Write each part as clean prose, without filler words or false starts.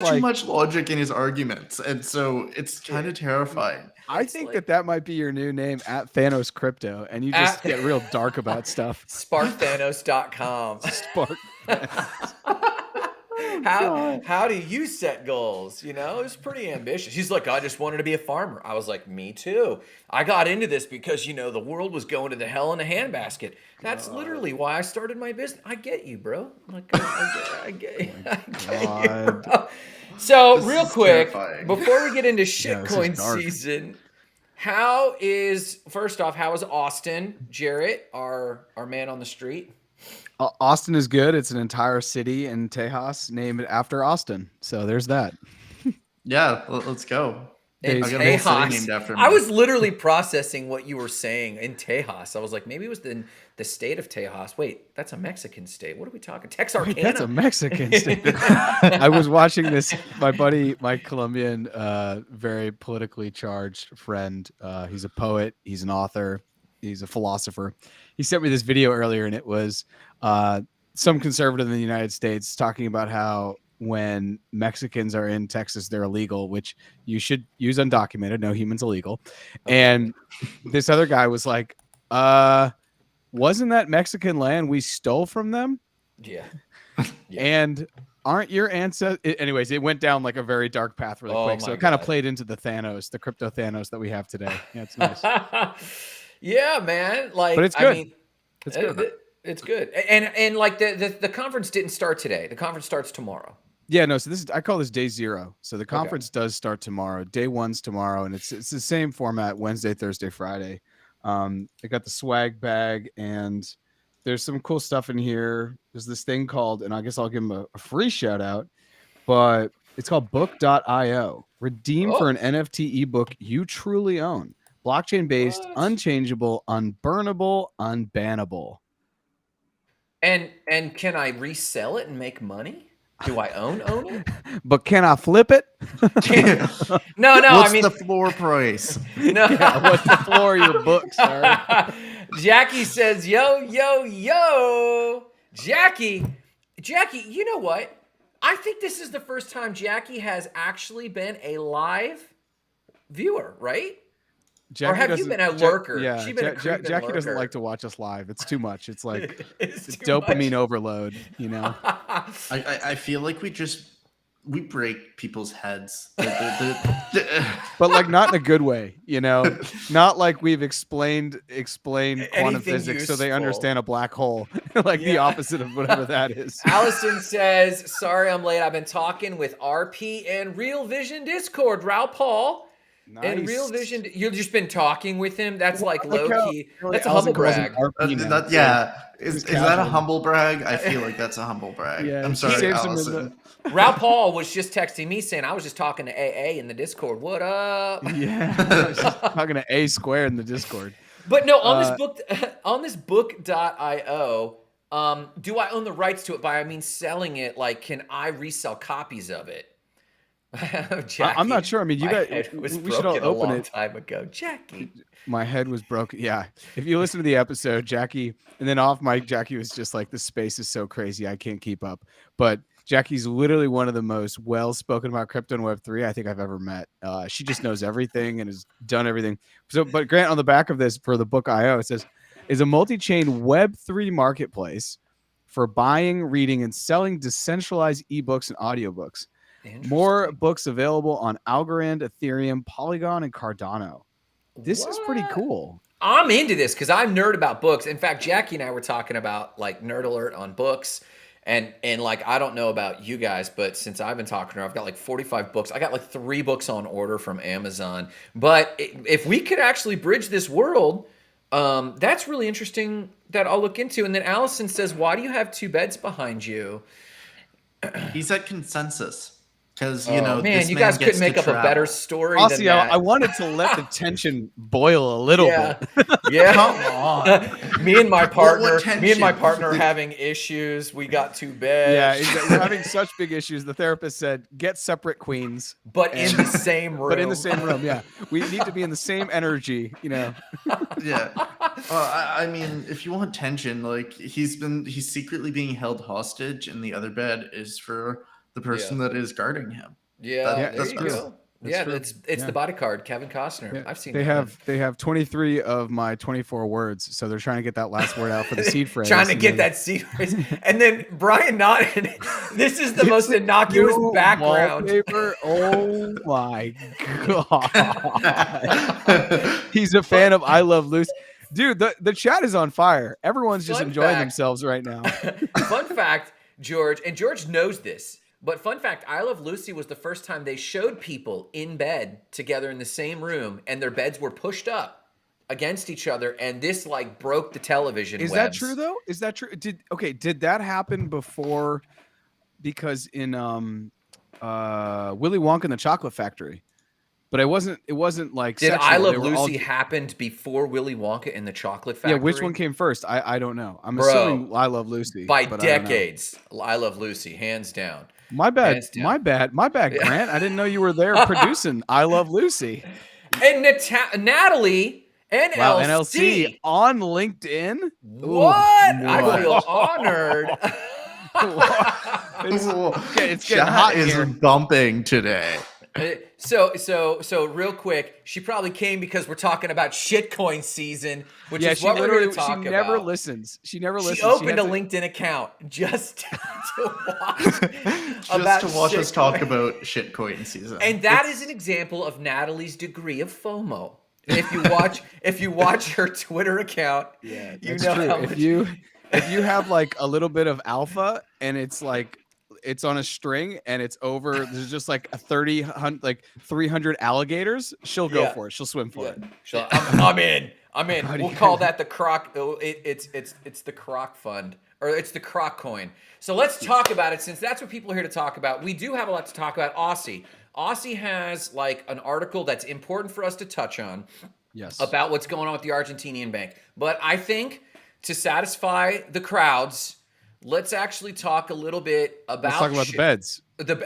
too much logic in his arguments, and so it's kind of terrifying. I think that might be your new name at Thanos Crypto, and you just get real dark about stuff. SparkThanos.com. Spark. How do you set goals? You know, it's pretty ambitious. He's like, I just wanted to be a farmer. I was like, me too. I got into this because, you know, the world was going to the hell in a handbasket. That's literally why I started my business. I get you, bro. Like, I get you, bro. So, real quick, before we get into shitcoin season, first off, how is Austin, Jarrett, our man on the street? Austin is good. It's an entire city in Tejas named after Austin. So there's that. Yeah, let's go. In Tejas. Named after me. I was literally processing what you were saying in Tejas. I was like, maybe it was the state of Tejas. Wait, that's a Mexican state. What are we talking? Texarkana. Wait, that's a Mexican state. I was watching this. My buddy, my Colombian, very politically charged friend. He's a poet. He's an author. He's a philosopher. He sent me this video earlier, and it was some conservative in the United States talking about how when Mexicans are in Texas, they're illegal, which you should use undocumented. No human's illegal. And this other guy was like, wasn't that Mexican land we stole from them? Yeah. And aren't your ancestors... Anyways, it went down like a very dark path really quick. So it kind of played into the crypto Thanos that we have today. Yeah, it's nice. Yeah, man. Like, but it's good. I mean, it's good. It's good. And like the conference didn't start today. The conference starts tomorrow. Yeah, no. So I call this day 0. So the conference does start tomorrow. Day 1's tomorrow, and it's the same format: Wednesday, Thursday, Friday. They got the swag bag, and there's some cool stuff in here. There's this thing called, and I guess I'll give them a free shout out, but it's called book.io. Redeem for an NFT ebook you truly own. Blockchain-based, unchangeable, unburnable, unbannable. And can I resell it and make money? Do I own it? But can I flip it? No. What's the floor price? No. Yeah, what's the floor of your book, sir? Jackie says, yo. Jackie, you know what? I think this is the first time Jackie has actually been a live viewer, right? Jackie, or have you been a lurker? Yeah, Jackie lurker. Doesn't like to watch us live. It's too much. It's like it's dopamine overload, you know? I feel like we break people's heads. But like not in a good way, you know? Not like we've explained quantum physics so they understand a black hole. Like the opposite of whatever that is. Allison says, sorry I'm late. I've been talking with RP and Real Vision Discord. Raul Paul. Nice. And Real Vision, you've just been talking with him. That's like low key. That's a humble brag. Is that a humble brag? I feel like that's a humble brag. Yeah, I'm sorry, Allison. Raul Paul was just texting me saying I was just talking to AA in the Discord. What up? Yeah, I was just talking to A squared in the Discord. But no, on this book.io, do I own the rights to it? By I mean selling it. Like, can I resell copies of it? Jackie, I'm not sure. I mean, we should all open it. Time ago, Jackie. My head was broken. Yeah, if you listen to the episode, Jackie, and then off mic, Jackie was just like, "The space is so crazy, I can't keep up." But Jackie's literally one of the most well-spoken about crypto and Web3 I think I've ever met. She just knows everything and has done everything. So, but Grant, on the back of this for the book IO, it says, "Is a multi-chain Web3 marketplace for buying, reading, and selling decentralized ebooks and audiobooks." More books available on Algorand, Ethereum, Polygon, and Cardano. This is pretty cool. I'm into this because I nerd about books. In fact, Jackie and I were talking about like nerd alert on books. And like, I don't know about you guys, but since I've been talking to her, I've got like 45 books. I got like 3 books on order from Amazon. But if we could actually bridge this world, that's really interesting that I'll look into. And then Allison says, why do you have 2 beds behind you? He's at Consensus. Because, you guys couldn't make up a better story than that. I wanted to let the tension boil a little bit. Yeah. Come on. Me and my partner are having issues. We got 2 beds. Yeah, we're having such big issues. The therapist said, get separate queens. But in the same room. But in the same room, yeah. We need to be in the same energy, you know. Yeah. I mean, if you want tension, like he's secretly being held hostage, and the other bed is for the person that is guarding him. Yeah, that's there you go. It's the bodyguard, Kevin Costner. Yeah. I've seen they that. They have 23 of my 24 words, so they're trying to get that last word out for the seed phrase. Trying to get that seed phrase. And then Brian nodded. This is the most innocuous background. Wallpaper. Oh my god. He's a fan of I Love Lucy. Dude, the chat is on fire. Everyone's just enjoying themselves right now. Fun fact, George, and George knows this, but fun fact, I Love Lucy was the first time they showed people in bed together in the same room, and their beds were pushed up against each other, and this like broke the television webs. That true though? Is that true? Did that happen before? Because in Willy Wonka and the Chocolate Factory, but it wasn't like did sexual. I Love Lucy happened before Willy Wonka and the Chocolate Factory? Yeah, which one came first? I don't know. I'm assuming I Love Lucy by decades. I Love Lucy, hands down. My bad, Grant. I didn't know you were there producing I Love Lucy. And Natalie NLC. Wow, NLC on LinkedIn. What? I feel honored. It's getting hot here. Bumping today. So real quick, she probably came because we're talking about shitcoin season, which is what we're going to talk about. She never listens. She opened a LinkedIn account just to watch us talk about shitcoin season. And that is an example of Natalie's degree of FOMO. If you watch her Twitter account, you know true. how much. If you have like a little bit of alpha and it's like it's on a string and it's over, there's just like 300 alligators, she'll go for it. She'll swim for it. I'm in. We'll call that the croc. It's the croc fund, or it's the croc coin. So let's talk about it, since that's what people are here to talk about. We do have a lot to talk about. Aussie has like an article that's important for us to touch on. Yes. About what's going on with the Argentinian bank. But I think to satisfy the crowds, let's actually talk a little bit about. Let's talk about the beds. The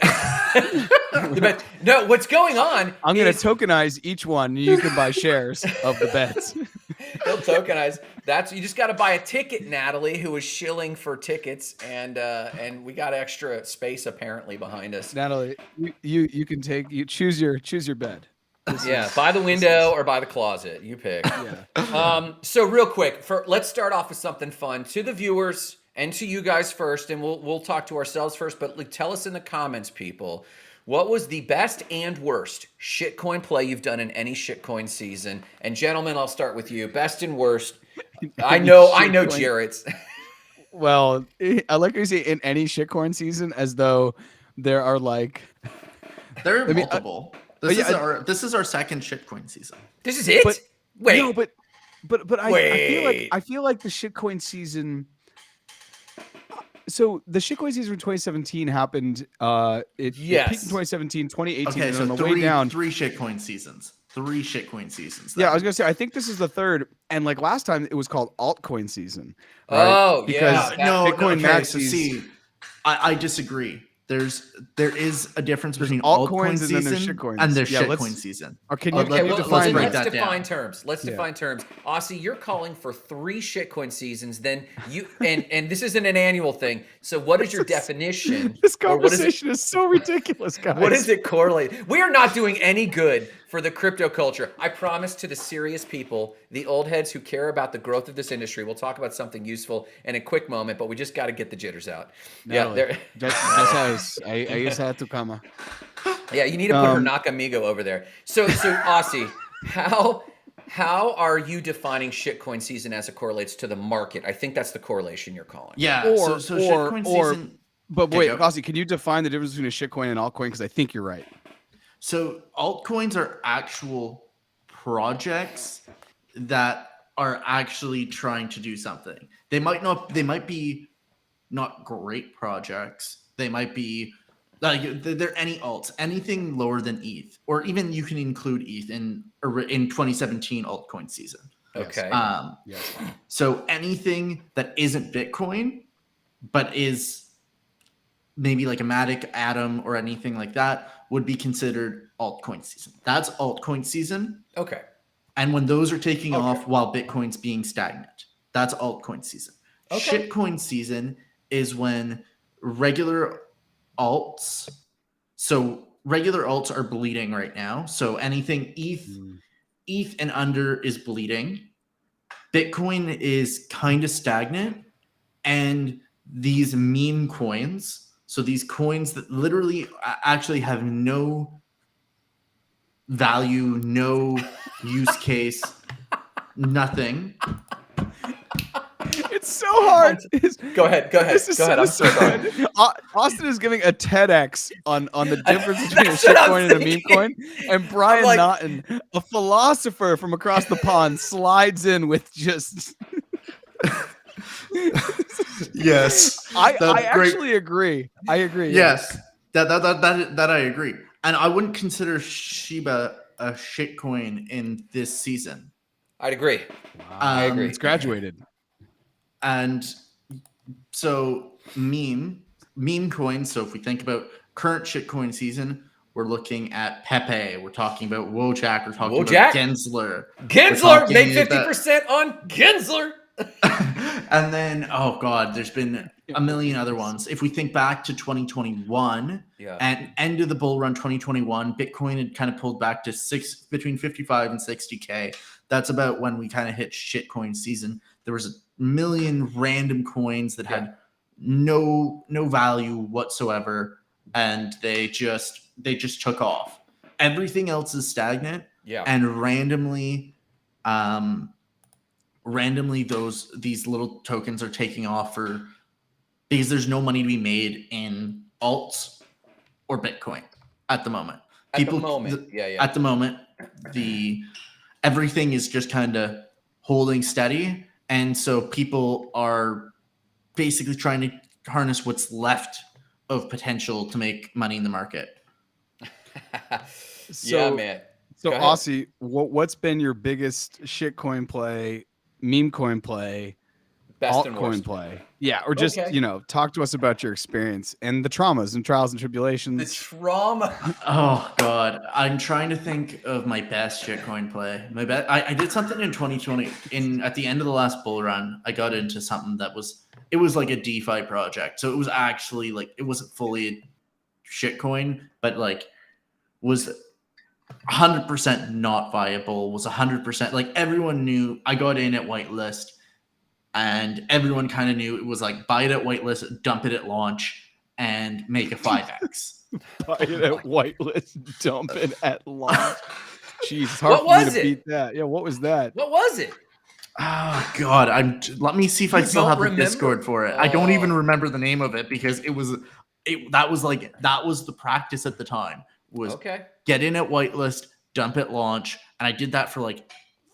beds. No, what's going on? I'm going to tokenize each one. You can buy shares of the beds. He'll tokenize. You just got to buy a ticket, Natalie, who is shilling for tickets, and we got extra space apparently behind us. Natalie, you can choose your bed. By the window or by the closet. You pick. Yeah. So real quick, let's start off with something fun to the viewers and to you guys first, and we'll talk to ourselves first. But tell us in the comments, people, what was the best and worst shitcoin play you've done in any shitcoin season? And gentlemen, I'll start with you. Best and worst. I know Jarrett's. Well, I like how you say in any shitcoin season, as though there are like there are multiple. This is our second shitcoin season. This is it? Wait. No, but I feel like the shitcoin season. So the shitcoin season in 2017 happened. It peaked in 2017, 2018. Okay, and so on the way down, three shitcoin seasons. Yeah, I was gonna say I think this is the third, and like last time it was called altcoin season. Right? Oh, because Bitcoin maxis. I disagree. There is a difference between altcoin season and there's shitcoin season. Let's define terms. Let's define terms. Aussie, you're calling for 3 shitcoin seasons. Then you and this isn't an annual thing. So what is your definition? This conversation is so ridiculous, guys. What does it correlate? We are not doing any good for the crypto culture. I promise to the serious people, the old heads who care about the growth of this industry, we'll talk about something useful in a quick moment, but we just got to get the jitters out. I just had to come. Yeah, you need to put her Nakamigo over there. So Aussie, how are you defining shitcoin season as it correlates to the market? I think that's the correlation you're calling. Yeah, shitcoin season. But wait, Aussie, can you define the difference between a shitcoin and altcoin? Because I think you're right. So altcoins are actual projects that are actually trying to do something. They might be not great projects. They might be like they're any alts, anything lower than ETH, or even you can include ETH in 2017 altcoin season. Okay. Yes. So anything that isn't Bitcoin, but is maybe like a Matic, Atom, or anything like that would be considered altcoin season. That's altcoin season. Okay. And when those are taking off while Bitcoin's being stagnant, that's altcoin season. Okay. Shitcoin season is when regular alts, so regular alts are bleeding right now. So anything ETH and under is bleeding. Bitcoin is kind of stagnant, and these meme coins, so these coins that literally actually have no value, no use case, nothing. It's so hard. Go ahead. This is I'm so sorry. good. Austin is giving a TEDx on the difference between a That's what I'm shitcoin and a meme thinking. coin. And Brian like- Naughton, a philosopher from across the pond, slides in with just. Yes, I That's great. actually agree. I agree. Yes, that I agree, and I wouldn't consider Shiba a shitcoin in this season. I'd agree. I agree. It's graduated. And so meme coins. So if we think about current shitcoin season, we're looking at Pepe. We're talking about Wojak. We're talking about Gensler. Gensler, make 50% on Gensler. And then, oh god, there's been a million other ones. If we think back to 2021, and end of the bull run 2021, Bitcoin had kind of pulled back to between 55 and 60K. That's about when we kind of hit shitcoin season. There was a million random coins that had no value whatsoever, and they just took off. Everything else is stagnant, and randomly these little tokens are taking off because there's no money to be made in alts or Bitcoin at the moment. At the moment, everything is just kind of holding steady, and so people are basically trying to harness what's left of potential to make money in the market. Man. So Aussie, what's been your biggest shitcoin play, meme coin play, altcoin play? Yeah, or just talk to us about your experience and the traumas and trials and tribulations. The trauma. Oh god, I'm trying to think of my best shitcoin play. I did something in 2020. At the end of the last bull run, I got into something that was like a DeFi project. So it was actually like, it wasn't fully a shitcoin, but like was 100% not viable, was 100% like everyone knew. I got in at whitelist, and everyone kind of knew it was like buy it at whitelist, dump it at launch, and make a 5x. Buy it at whitelist, dump it at launch. Jeez, it's hard for me to beat that. Yeah, what was that? What was it? Oh god, let me see if I still have the Discord for it. I don't even remember the name of it because that was the practice at the time. Was get in at whitelist, dump at launch, and I did that for like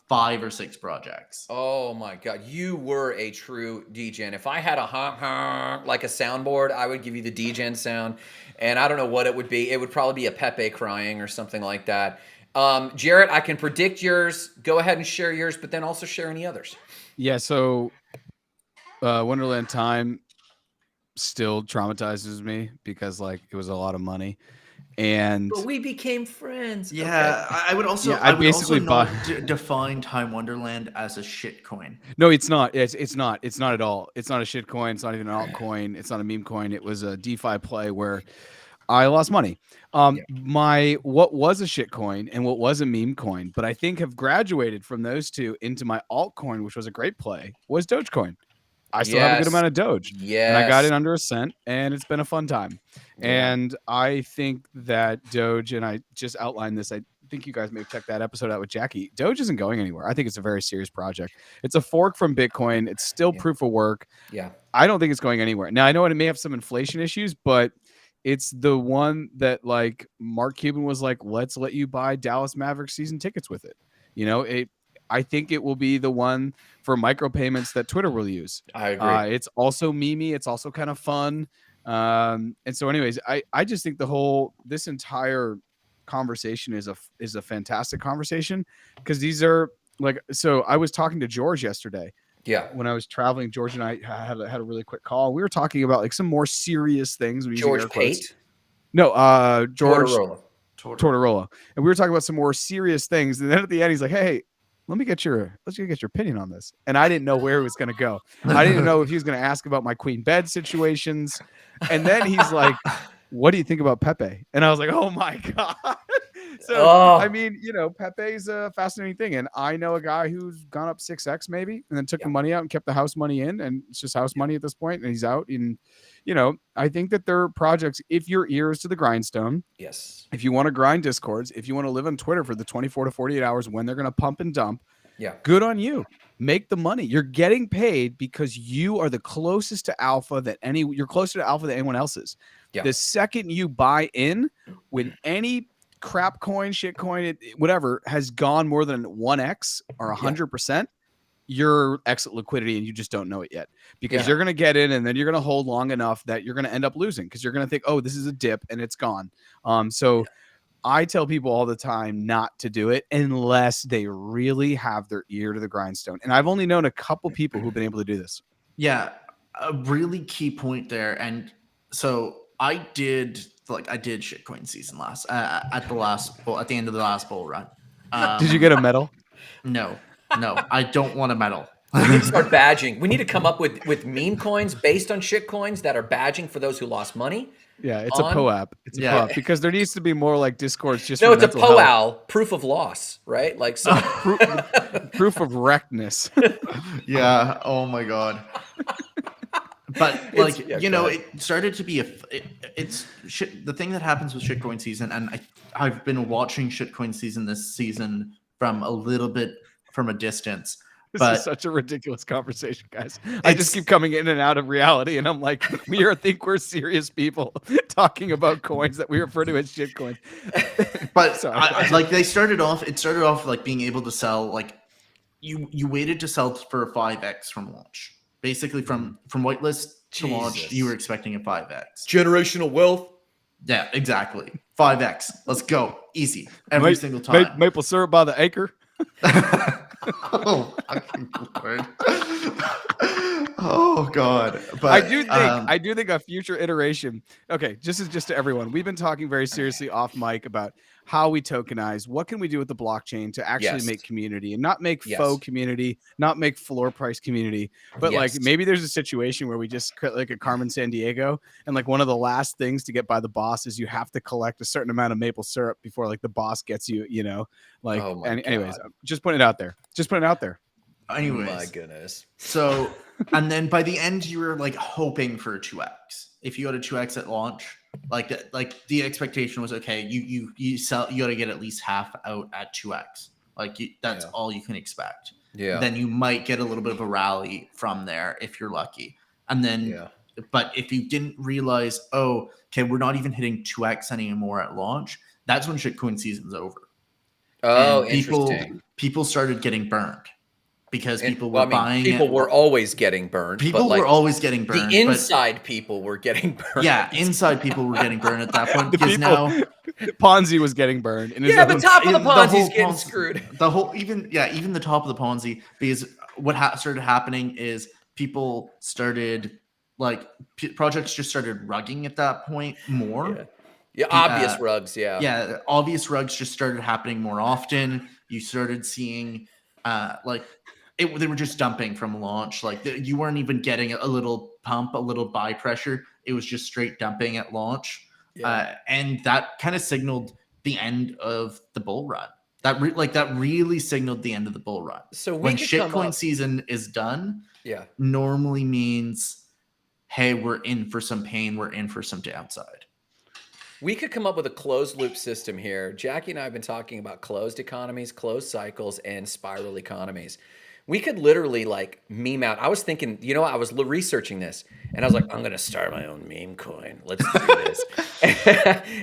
5 or 6 projects. Oh my god, you were a true degen. If I had a like a soundboard, I would give you the degen sound, and I don't know what it would be. It would probably be a Pepe crying or something like that. Jarrett, I can predict yours. Go ahead and share yours, but then also share any others. Yeah, so Wonderland Time still traumatizes me because like it was a lot of money. But we became friends. Yeah, okay. I would also define Time Wonderland as a shit coin. No, it's not. It's not. It's not at all. It's not a shit coin. It's not even an altcoin. It's not a meme coin. It was a DeFi play where I lost money. What was a shit coin and what was a meme coin, but I think have graduated from those two into my altcoin, which was a great play, was Dogecoin. I still have a good amount of Doge. Yeah. And I got it under a cent, and it's been a fun time. Yeah. And I think that Doge, and I just outlined this, I think you guys may have checked that episode out with Jackie. Doge isn't going anywhere. I think it's a very serious project. It's a fork from Bitcoin. It's still proof of work. Yeah. I don't think it's going anywhere. Now, I know it may have some inflation issues, but it's the one that like Mark Cuban was like, let's let you buy Dallas Mavericks season tickets with it. I think it will be the one for micropayments that Twitter will use. I agree. It's also memey. It's also kind of fun. And so anyways, I just think this entire conversation is a fantastic conversation because these are like, so I was talking to George yesterday. Yeah. When I was traveling, George and I had a really quick call. We were talking about like some more serious things. George Pate? No, George Tortorella. And we were talking about some more serious things. And then at the end, he's like, hey, let's get your opinion on this. And I didn't know where it was going to go. I didn't know if he was going to ask about my queen bed situations. And then he's like, what do you think about Pepe? And I was like, oh my God. So, Oh. I mean, Pepe's a fascinating thing. And I know a guy who's gone up 6X maybe, and then took the money out and kept the house money in. And it's just house money at this point, and he's out. And, I think that there are projects, if your ear is to the grindstone, Yes. if you want to grind Discords, if you want to live on Twitter for the 24 to 48 hours when they're going to pump and dump, good on you. Make the money. You're getting paid because you are the closest to alpha you're closer to alpha than anyone else is. Yeah. The second you buy in, when any crap coin, shit coin, whatever has gone more than 1x or 100%, your exit liquidity, and you just don't know it yet, because you're going to get in and then you're going to hold long enough that you're going to end up losing, because you're going to think, oh, this is a dip and it's gone. I tell people all the time not to do it unless they really have their ear to the grindstone. And I've only known a couple people who've been able to do this. Yeah, a really key point there. And so I did shitcoin season at the end of the last bull run. Did you get a medal? No, I don't want a medal. We need to start badging. We need to come up with meme coins based on shit coins that are badging for those who lost money. Yeah, it's a POAP. It's a POAP, because there needs to be more like Discords. It's a POAL, proof of loss, right? Like so. Proof of wreckness. Yeah. Oh my God. But it started to be it's shit. The thing that happens with shitcoin season, and I've been watching shitcoin season this season from a distance. This is such a ridiculous conversation, guys. I just keep coming in and out of reality, and I'm like, think we're serious people talking about coins that we refer to as shit coins. But it started off like being able to sell, like you waited to sell for a 5x from launch. Basically from whitelist to launch, you were expecting a 5x. Generational wealth. Yeah, exactly. 5x. Let's go. Easy. Every single time. Maple syrup by the acre. Oh, fucking Lord. Oh God. But I do think a future iteration. Okay, just to everyone, we've been talking very seriously off mic about how we tokenize. What can we do with the blockchain to actually make community, and not make faux community, not make floor price community, but like maybe there's a situation where we just create like a Carmen San Diego, and like one of the last things to get by the boss is you have to collect a certain amount of maple syrup before like the boss gets you, like. Anyways, just putting it out there. Anyways, my goodness. So, and then by the end, you were like hoping for a 2x. If you got a 2x at launch, like the expectation was, okay, you got to get at least half out at 2x. Like that's all you can expect. Yeah. Then you might get a little bit of a rally from there if you're lucky. And then, but if you didn't realize, oh, okay, we're not even hitting 2x anymore at launch, that's when shitcoin season's over. Oh, and interesting. People started getting burned because people were buying. People were always getting burned. People were always getting burned. The inside people were getting burned. Yeah, inside people were getting burned at that point, because now Ponzi was getting burned. The top of the Ponzi's getting screwed. Even the top of the Ponzi, because what started happening is people started projects just started rugging at that point more. Yeah, obvious rugs. Yeah. Yeah, obvious rugs just started happening more often. You started seeing they were just dumping from launch. Like you weren't even getting a little pump, a little buy pressure. It was just straight dumping at launch. Yeah. And that kind of signaled the end of the bull run. That really signaled the end of the bull run. So when shitcoin season is done, normally means, hey, we're in for some pain. We're in for some downside. We could come up with a closed loop system here. Jackie and I have been talking about closed economies, closed cycles, and spiral economies. We could literally like meme out. I was thinking, I was researching this, and I was like, I'm going to start my own meme coin. Let's do this.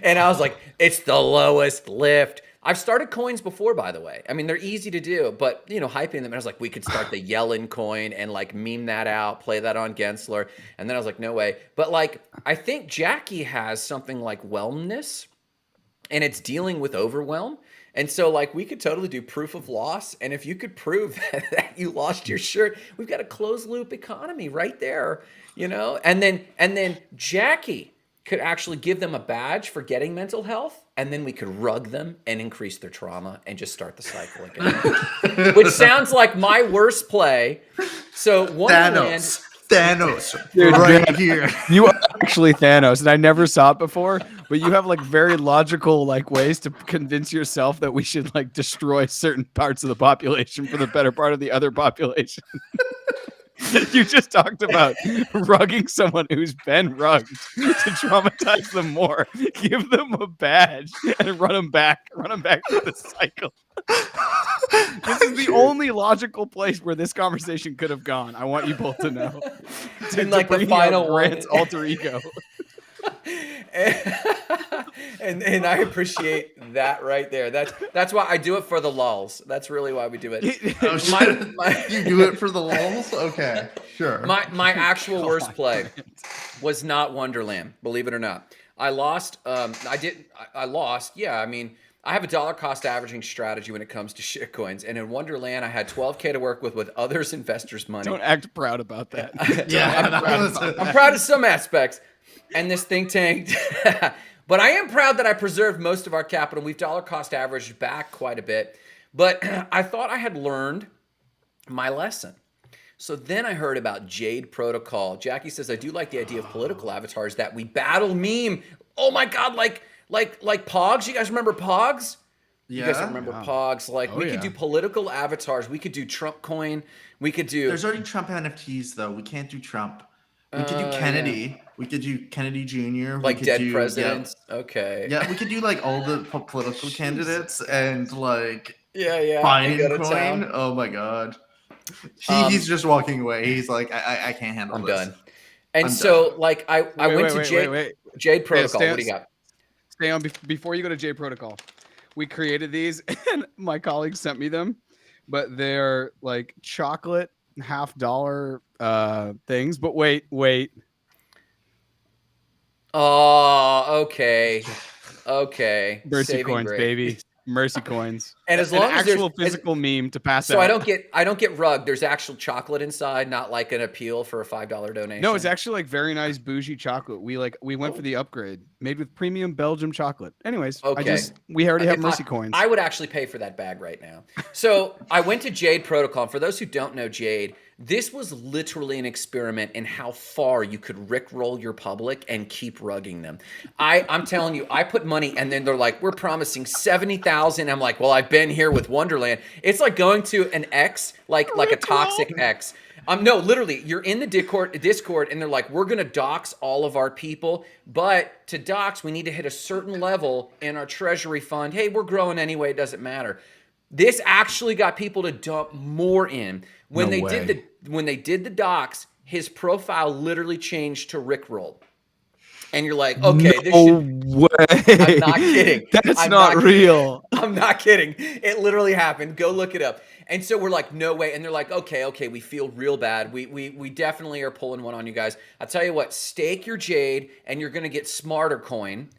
And I was like, it's the lowest lift. I've started coins before, by the way. I mean, they're easy to do, but, hyping them. And I was like, we could start the Yellen coin and like meme that out, play that on Gensler. And then I was like, no way. But like, I think Jackie has something like wellness, and it's dealing with overwhelm. And so like we could totally do proof of loss. And if you could prove that you lost your shirt, we've got a closed loop economy right there, and then Jackie could actually give them a badge for getting mental health. And then we could rug them and increase their trauma and just start the cycle again. Which sounds like my worst play. So one hand, Thanos Dude, right Grant, here. you are actually Thanos, and I never saw it before, but you have like very logical like ways to convince yourself that we should like destroy certain parts of the population for the better part of the other population. You just talked about rugging someone who's been rugged to traumatize them more. Give them a badge and run them back through the cycle. This is the only logical place where this conversation could have gone. I want you both to know. And like the bringing out final one. Grant's alter ego. and I appreciate that right there. That's why I do it for the lulls. That's really why we do it. Oh, shit. You do it for the lulz? Okay, sure. My actual Come worst on, play Grant. was not Wonderland, believe it or not. I lost. I lost. Yeah, I mean, I have a dollar cost averaging strategy when it comes to shitcoins, and in Wonderland, I had 12K to work with others investors' money. Don't act proud about that. I'm proud of some aspects, and this think tanked. But I am proud that I preserved most of our capital. We've dollar cost averaged back quite a bit, but I thought I had learned my lesson. So then I heard about Jade Protocol. Jackie says, I do like the idea of political avatars that we battle meme. Oh my God, like Pogs. You guys remember Pogs? Yeah. You guys remember Pogs? Like Oh, we could yeah. do political avatars. We could do Trump coin. We could do. There's already Trump NFTs though. We can't do Trump. We could do Yeah. Kennedy. We could do Kennedy Jr. like we could dead do, presidents. Okay. Yeah, we could do like all the political candidates and like Yeah. And Biden go to coin. town. Oh my God. He's just walking away. He's like, I can't handle I'm this. done. And I'm so, done. like, I went to Jade Protocol. stay- What do you got? Stay on before you go to J Protocol. We created these, and my colleagues sent me them, but they're like chocolate $50 things. But wait. Oh, okay. Mercy Saving coins, grace. baby. Mercy coins. And as An long as there's actual physical meme to pass so out. I don't get rugged. There's actual chocolate inside, not like an appeal for a $5 donation. No, it's actually like very nice bougie chocolate. We went for the upgrade, made with premium Belgium chocolate. Anyways, Okay. we already have If Mercy coins. I would actually pay for that bag right now. So I went to Jade Protocol. And for those who don't know Jade, this was literally an experiment in how far you could rickroll your public and keep rugging them. I'm telling you, I put money, and then they're like, we're promising 70,000. I'm like, well, I've been here with Wonderland. It's like going to an ex, like a toxic ex. No, literally, you're in the Discord, and they're like, we're gonna dox all of our people, but to dox, we need to hit a certain level in our treasury fund. Hey, we're growing anyway; it doesn't matter. This actually got people to dump more in. When No they did the docs, his profile literally changed to Rickroll. And you're like, okay, this should. way. I'm not kidding. That's I'm not not real. I'm not kidding. It literally happened. Go look it up. And so we're like, no way. And they're like, okay, we feel real bad. We definitely are pulling one on you guys. I'll tell you what, stake your Jade and you're gonna get Smarter Coin.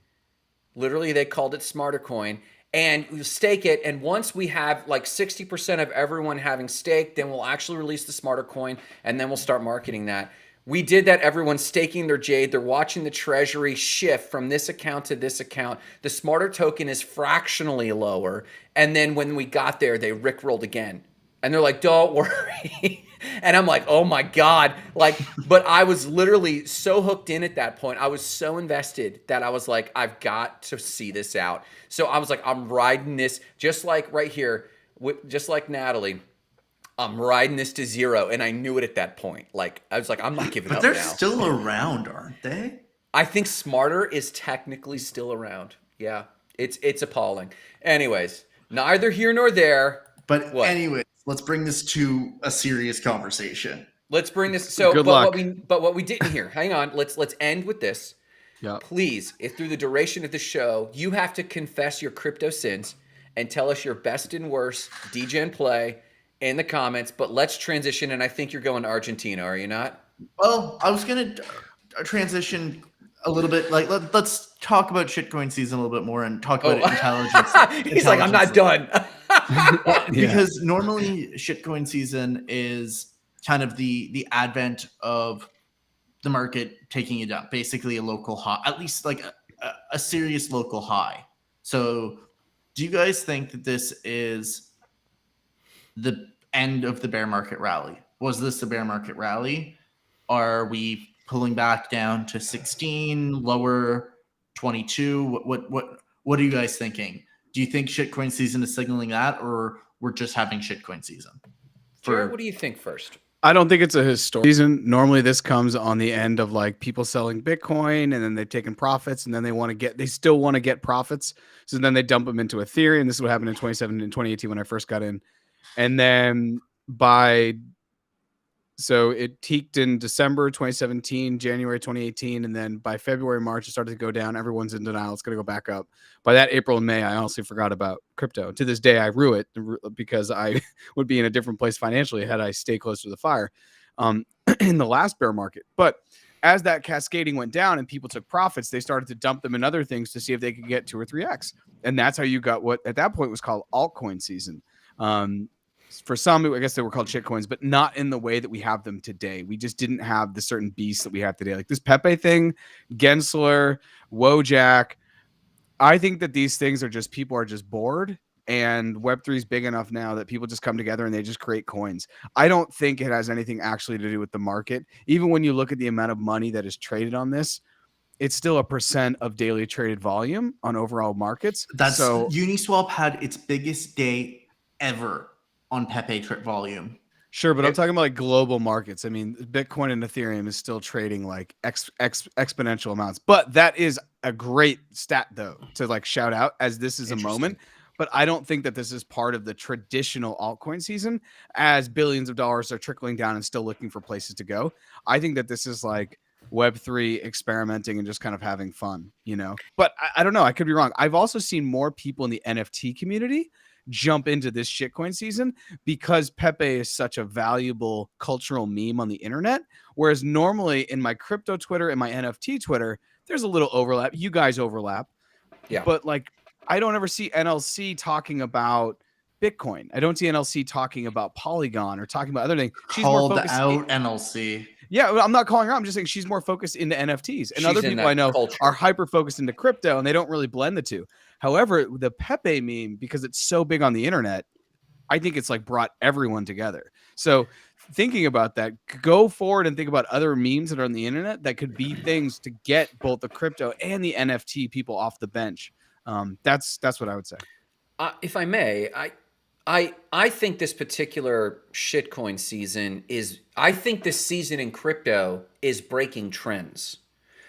Literally, they called it Smarter Coin. And you stake it, and once we have like 60% of everyone having staked, then we'll actually release the Smarter Coin, and then we'll start marketing that. We did that. Everyone's staking their Jade. They're watching the treasury shift from this account to this account. The Smarter token is fractionally lower. And then when we got there, they rickrolled again. And they're like, don't worry. And I'm like, oh my God. Like, but I was literally so hooked in at that point. I was so invested that I was like, I've got to see this out. So I was like, I'm riding this just like right here, just like Natalie. I'm riding this to zero, and I knew it at that point. Like I was like, I'm not giving But up they're now. still around, aren't they? I think Smarter is technically still around. Yeah, it's appalling. Anyways, neither here nor there. But What? anyways, let's bring this to a serious conversation. Let's bring this. So, Good but luck. what we didn't hear. Hang on. Let's end with this. Yeah. Please, if through the duration of the show, you have to confess your crypto sins and tell us your best and worst DJ play in the comments. But let's transition, and I think you're going to Argentina, are you not? Well, I was gonna transition a little bit. Like let's talk about shitcoin season a little bit more and talk about intelligence. He's like, I'm not done. Because normally shitcoin season is kind of the advent of the market taking it up, basically a local high, at least like a serious local high. So do you guys think that this is the end of the bear market rally? Was this the bear market rally? Are we pulling back down to 16, lower 22? What are you guys thinking? Do you think shitcoin season is signaling that, or we're just having shitcoin season? Jared, what do you think first? I don't think it's a historic season. Normally, this comes on the end of like people selling Bitcoin, and then they've taken profits, and then they still want to get profits. So then they dump them into Ethereum. This is what happened in 2017 and 2018 when I first got in. And then so it peaked in December 2017, January 2018, and then by February, March, it started to go down. Everyone's in denial. It's going to go back up. By that April and May, I honestly forgot about crypto. To this day, I rue it because I would be in a different place financially had I stayed close to the fire in the last bear market. But as that cascading went down and people took profits, they started to dump them in other things to see if they could get 2 or 3x. And that's how you got what at that point was called altcoin season. For some, I guess they were called shitcoins, but not in the way that we have them today. We just didn't have the certain beasts that we have today. Like this Pepe thing, Gensler, Wojak. I think that these things are just, people are just bored, and Web3 is big enough now that people just come together and they just create coins. I don't think it has anything actually to do with the market. Even when you look at the amount of money that is traded on this, it's still a % of daily traded volume on overall markets. So Uniswap had its biggest day ever on Pepe trip volume. Sure, but I'm talking about like global markets. I mean, Bitcoin and Ethereum is still trading like exponential amounts. But that is a great stat, though, to like shout out, as this is a moment. But I don't think that this is part of the traditional altcoin season, as billions of dollars are trickling down and still looking for places to go. I think that this is like Web3 experimenting and just kind of having fun, you know? But I don't know. I could be wrong. I've also seen more people in the NFT community jump into this shitcoin season because Pepe is such a valuable cultural meme on the internet. Whereas normally in my crypto Twitter and my NFT Twitter, there's a little overlap. You guys overlap. Yeah. But like, I don't ever see NLC talking about Bitcoin. I don't see NLC talking about Polygon or talking about other things. She's Called more focused out NLC. Yeah, I'm not calling her out. I'm just saying she's more focused into NFTs. And other people I know are hyper focused into crypto, and they don't really blend the two. However, the Pepe meme, because it's so big on the internet, I think it's like brought everyone together. So thinking about that, go forward and think about other memes that are on the internet that could be things to get both the crypto and the NFT people off the bench. That's what I would say. If I may, I think this particular shitcoin season I think this season in crypto is breaking trends.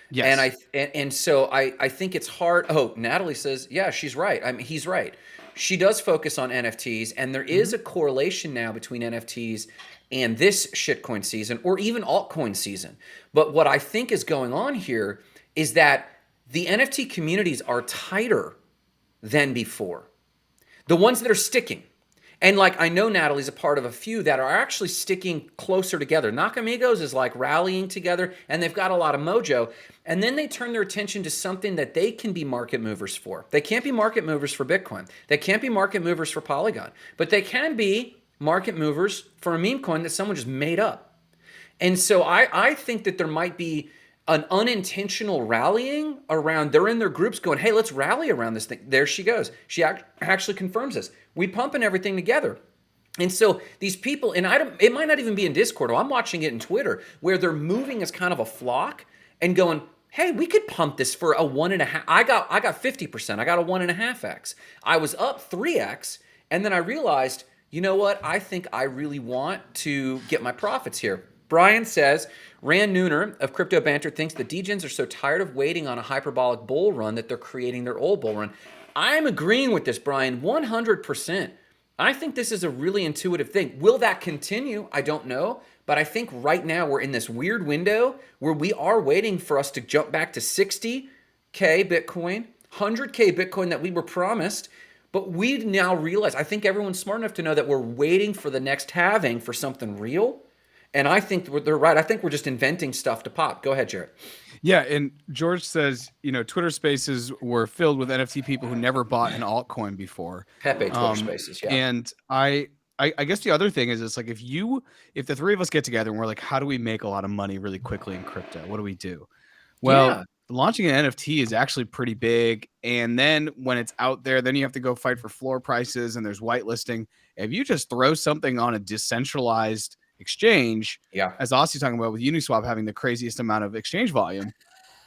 Yes. And so I think it's hard. Oh, Natalie says, yeah, she's right. I mean, he's right. She does focus on NFTs, and there is a correlation now between NFTs and this shitcoin season, or even altcoin season. But what I think is going on here is that the NFT communities are tighter than before. The ones that are sticking. And like, I know Natalie's a part of a few that are actually sticking closer together. Nakamigos is like rallying together, and they've got a lot of mojo. And then they turn their attention to something that they can be market movers for. They can't be market movers for Bitcoin. They can't be market movers for Polygon. But they can be market movers for a meme coin that someone just made up. And so I think that there might be an unintentional rallying around, they're in their groups going, hey, let's rally around this thing. There she goes. She actually confirms this. We pumping everything together. And so these people, and it might not even be in Discord, I'm watching it in Twitter, where they're moving as kind of a flock and going, hey, we could pump this for a 1.5. I got 50%. I got a 1.5x. I was up 3x. And then I realized, you know what? I think I really want to get my profits here. Brian says, Rand Nooner of Crypto Banter thinks the degens are so tired of waiting on a hyperbolic bull run that they're creating their old bull run. I'm agreeing with this, Brian, 100%. I think this is a really intuitive thing. Will that continue? I don't know. But I think right now we're in this weird window where we are waiting for us to jump back to 60K Bitcoin, 100K Bitcoin that we were promised. But we now realize, I think everyone's smart enough to know that we're waiting for the next halving for something real. And I think they're right. I think we're just inventing stuff to pop. Go ahead, Jared. Yeah, and George says, Twitter Spaces were filled with NFT people who never bought an altcoin before. Pepe Twitter Spaces, yeah. And I guess the other thing is, it's like if the three of us get together and we're like, how do we make a lot of money really quickly in crypto? What do we do? Well, launching an NFT is actually pretty big. And then when it's out there, then you have to go fight for floor prices and there's whitelisting. If you just throw something on a decentralized exchange, Yeah. as Aussie talking about with Uniswap having the craziest amount of exchange volume,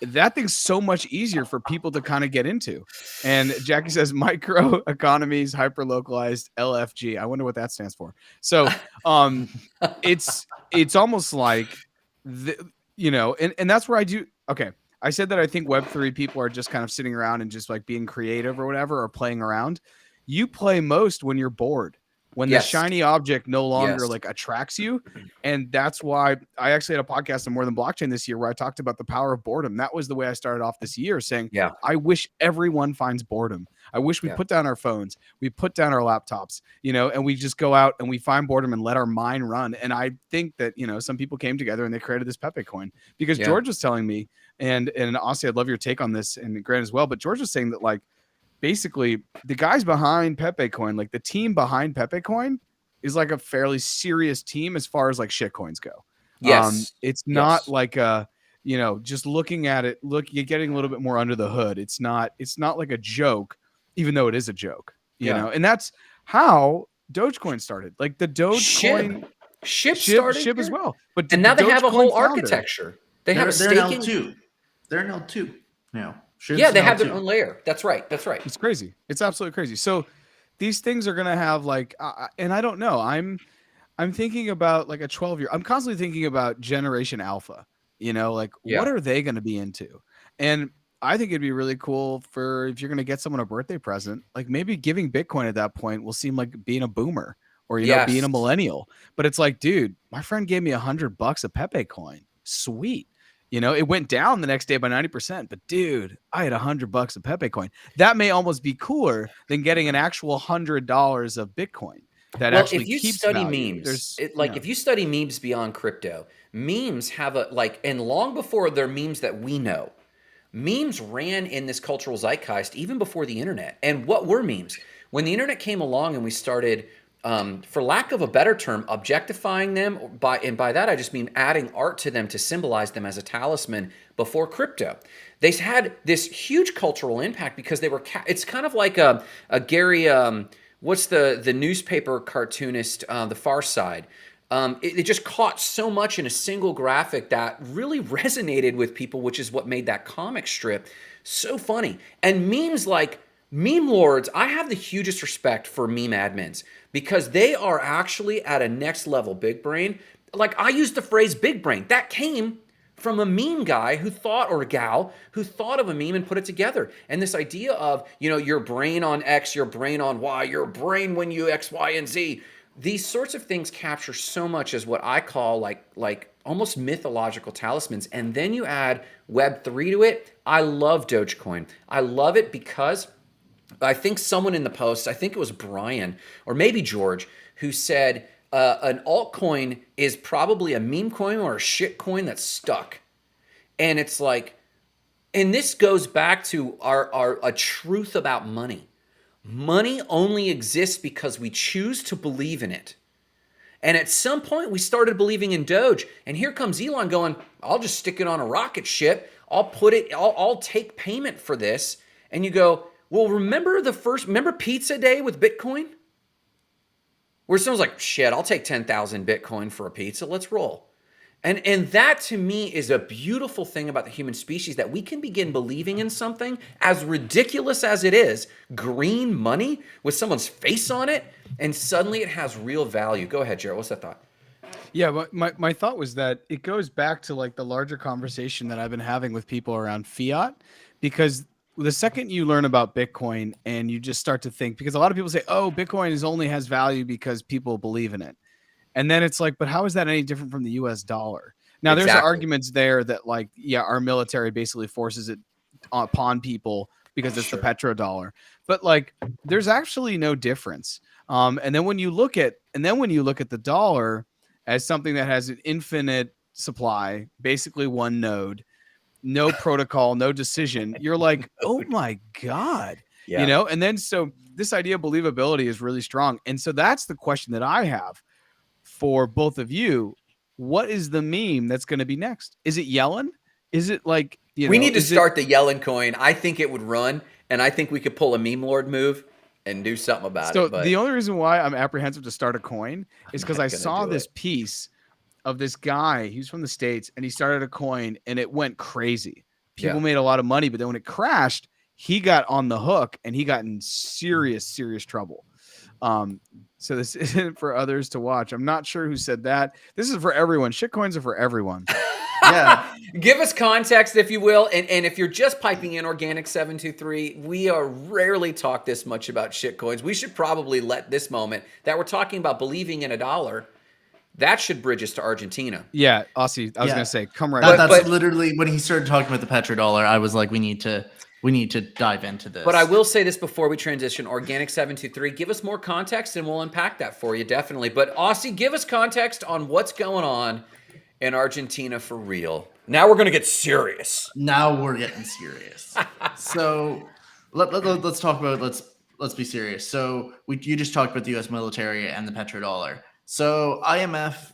that thing's so much easier for people to kind of get into. And Jackie says micro economies, hyper localized LFG. I wonder what that stands for. So it's almost like and that's where I do. Okay. I said that I think Web3 people are just kind of sitting around and just like being creative or whatever, or playing around. You play most when you're bored, when the shiny object no longer like attracts you. And that's why I actually had a podcast on More Than Blockchain this year where I talked about the power of boredom. That was the way I started off this year, saying, I wish everyone finds boredom. I wish we put down our phones, we put down our laptops, and we just go out and we find boredom and let our mind run. And I think that, some people came together and they created this Pepe coin, because George was telling me, and Aussie, I'd love your take on this, and Grant as well, but George was saying that, like, basically the guys behind Pepe coin, like the team behind Pepe coin, is like a fairly serious team as far as like shit coins go. It's not like just looking at it, you're getting a little bit more under the hood. It's not like a joke, even though it is a joke, you know. And that's how Dogecoin started. Like the Dogecoin SHIB as well. But and now they have a whole architecture. They have a staking too. They're an L2 now. They have their own layer. That's right. It's crazy. It's absolutely crazy. So these things are gonna have like, and I don't know. I'm thinking about like a 12-year. I'm constantly thinking about Generation Alpha. What are they gonna be into? And I think it'd be really cool for, if you're gonna get someone a birthday present, like maybe giving Bitcoin at that point will seem like being a boomer or being a millennial. But it's like, dude, my friend gave me $100 a Pepe coin. Sweet. It went down the next day by 90%, but dude, I had $100 of Pepe coin. That may almost be cooler than getting an actual $100 of Bitcoin. That actually keeps value. If you study memes, if you study memes beyond crypto, memes have and long before they're memes that we know, memes ran in this cultural zeitgeist even before the internet. And what were memes? When the internet came along and we started, for lack of a better term, objectifying them, and by that I just mean adding art to them to symbolize them as a talisman before crypto. They had this huge cultural impact because they were. It's kind of like a Gary. What's the newspaper cartoonist? The Far Side. It just caught so much in a single graphic that really resonated with people, which is what made that comic strip so funny. And memes like meme lords, I have the hugest respect for meme admins because they are actually at a next level big brain. Like I use the phrase big brain. That came from a meme guy who thought, or a gal who thought of a meme and put it together. And this idea of, your brain on X, your brain on Y, your brain when you X, Y, and Z. These sorts of things capture so much as what I call like almost mythological talismans. And then you add Web3 to it. I love Dogecoin. I love it because I think someone in the post, I think it was Brian or maybe George, who said an altcoin is probably a meme coin or a shit coin that's stuck. And it's like, and this goes back to a truth about money. Money only exists because we choose to believe in it. And at some point we started believing in Doge. And here comes Elon going, I'll just stick it on a rocket ship. I'll take payment for this. And you go, well, remember Pizza Day with Bitcoin? Where someone's like, shit, I'll take 10,000 Bitcoin for a pizza. Let's roll. And that to me is a beautiful thing about the human species, that we can begin believing in something as ridiculous as it is, green money with someone's face on it, and suddenly it has real value. Go ahead, Jared. What's that thought? Yeah, my thought was that it goes back to like the larger conversation that I've been having with people around fiat, because the second you learn about Bitcoin and you just start to think, because a lot of people say, oh, Bitcoin only has value because people believe in it. And then it's like, but how is that any different from the US dollar? Now, there's arguments there that like, yeah, our military basically forces it upon people because it's the petrodollar. But like, there's actually no difference. And then when you look at the dollar as something that has an infinite supply, basically one node, no protocol, no decision, you're like, oh my God, and then so this idea of believability is really strong. And so that's the question that I have for both of you. What is the meme that's going to be next? Is it Yellen? Is it like, we need to start the Yellen coin. I think it would run, and I think we could pull a meme lord move and do something about it. So the only reason why I'm apprehensive to start a coin is because I saw this piece of this guy. He was from the States, and he started a coin, and it went crazy. People Yeah. made a lot of money, but then when it crashed, he got on the hook, and he got in serious trouble. So this isn't for others to watch. I'm not sure who said that. This is for everyone. Shitcoins are for everyone. Yeah. Give us context, if you will. And if you're just piping in Organic 723, we are rarely talk this much about shitcoins. We should probably let this moment that we're talking about believing in a dollar, that should bridge us to Argentina. Yeah, Aussie. I was Yeah. gonna say, come right. That's But- literally when he started talking about the petrodollar. I was like, we need to dive into this. But I will say this before we transition. Organic 723, give us more context and we'll unpack that for you, definitely. But Aussie, give us context on what's going on in Argentina for real. Now we're going to get serious. Now we're getting serious. So let's talk about let's be serious. So you just talked about the U.S. military and the petrodollar. So IMF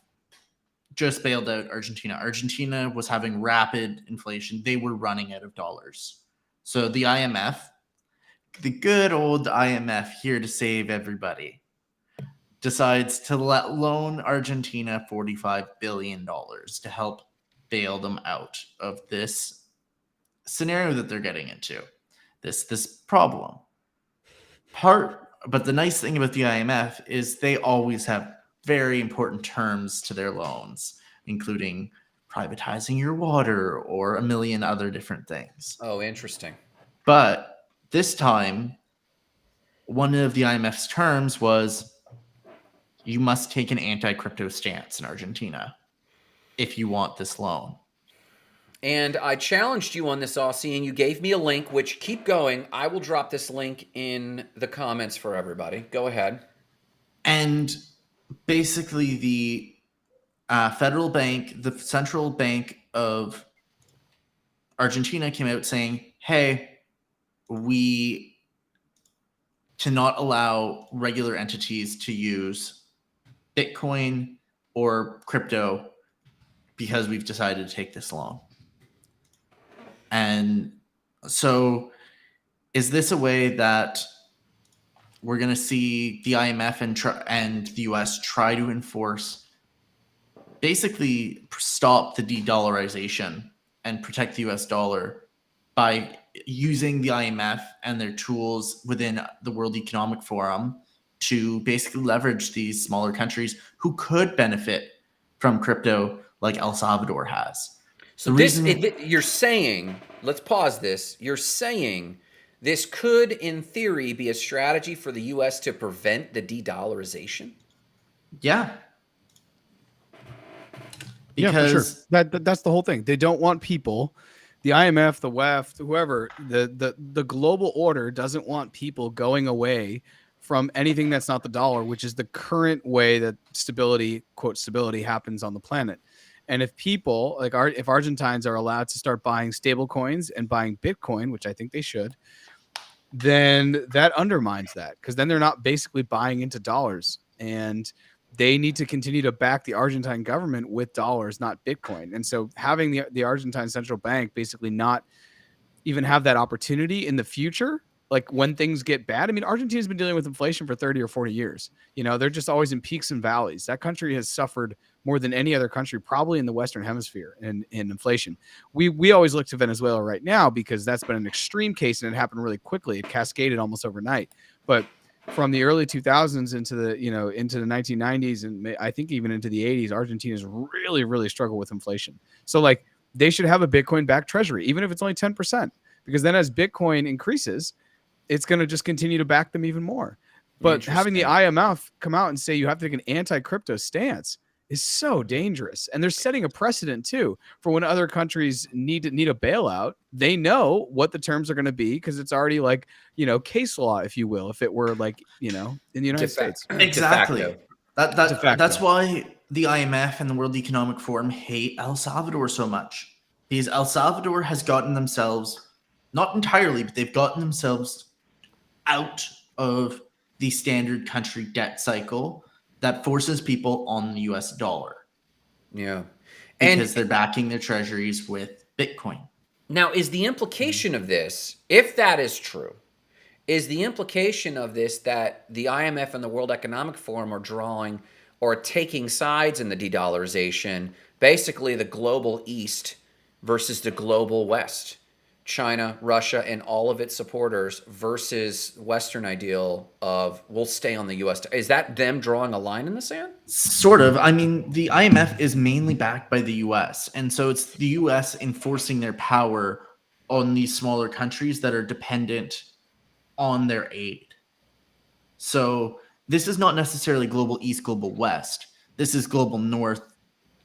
just bailed out Argentina. Argentina was having rapid inflation. They were running out of dollars. So the IMF, the good old IMF, here to save everybody, decides to loan Argentina $45 billion to help bail them out of this scenario that they're getting into, this problem. But the nice thing about the IMF is they always have very important terms to their loans, including privatizing your water or a million other different things. Oh, interesting. But this time, one of the IMF's terms was you must take an anti-crypto stance in Argentina if you want this loan. And I challenged you on this, Aussie, and you gave me a link, which, keep going. I will drop this link in the comments for everybody. Go ahead. And basically the federal bank, the central bank of Argentina came out saying, hey, we cannot allow regular entities to use Bitcoin or crypto because we've decided to take this loan. And so is this a way that we're going to see the IMF and the US try to enforce, basically stop the de-dollarization and protect the US dollar by using the IMF and their tools within the World Economic Forum to basically leverage these smaller countries who could benefit from crypto like El Salvador has? So you're saying, let's pause this. You're saying this could, in theory, be a strategy for the U.S. to prevent the de-dollarization? Yeah. Yeah, for sure. Because That's the whole thing. They don't want people, the IMF, the WEF, whoever, the global order doesn't want people going away from anything that's not the dollar, which is the current way that stability, quote, stability happens on the planet. And if people if Argentines are allowed to start buying stable coins and buying Bitcoin, which I think they should, then that undermines that, because then they're not basically buying into dollars, and they need to continue to back the Argentine government with dollars, not Bitcoin. And so having the Argentine central bank basically not even have that opportunity in the future, like when things get bad. I mean, Argentina's been dealing with inflation for 30 or 40 years. You know, they're just always in peaks and valleys. That country has suffered more than any other country, probably in the Western Hemisphere, in inflation. We always look to Venezuela right now because that's been an extreme case and it happened really quickly. It cascaded almost overnight. But from the early 2000s into the 1990s and I think even into the 80s, Argentina's really, really struggled with inflation. So like they should have a Bitcoin-backed treasury, even if it's only 10%, because then as Bitcoin increases, it's going to just continue to back them even more. But having the IMF come out and say you have to take an anti-crypto stance is so dangerous. And they're setting a precedent too for when other countries need a bailout. They know what the terms are going to be because it's already like, case law, if you will, if it were like, in the United States. exactly. That's why the IMF and the World Economic Forum hate El Salvador so much, because El Salvador has gotten themselves, not entirely, but they've gotten themselves out of the standard country debt cycle that forces people on the US dollar. Yeah. Because they're backing their treasuries with Bitcoin. Now, is the implication of this, if that is true, is the implication of this that the IMF and the World Economic Forum are drawing or taking sides in the de-dollarization, basically the global East versus the global West. China, Russia, and all of its supporters versus Western ideal of we'll stay on the U.S. Is that them drawing a line in the sand? Sort of. I mean, the IMF is mainly backed by the US. And so it's the US enforcing their power on these smaller countries that are dependent on their aid. So this is not necessarily global East, global West. This is global North,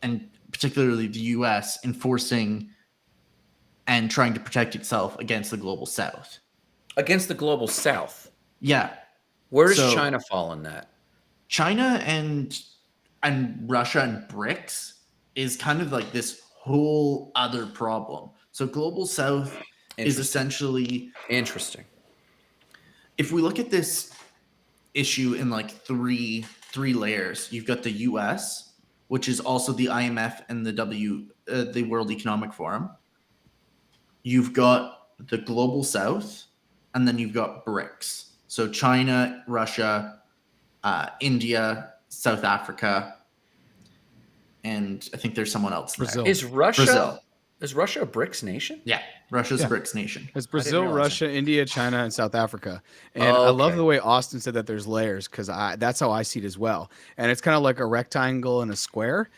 and particularly the US enforcing and trying to protect itself against the global South. Against the global South. Yeah. Where does So- China fall in that? China and Russia and BRICS is kind of like this whole other problem. So global South is essentially, Interesting. if we look at this issue in like three layers, you've got the US, which is also the IMF and the World Economic Forum. You've got the global South, and then you've got BRICS. So China, Russia, India, South Africa, and I think there's someone else. Brazil. Is Russia Brazil. Is Russia a BRICS nation? Yeah, Russia's Yeah. a BRICS nation. It's Brazil, realize Russia, India, China, and South Africa. And I love Okay. the way Austin said that there's layers, because that's how I see it as well. And it's kind of like a rectangle and a square.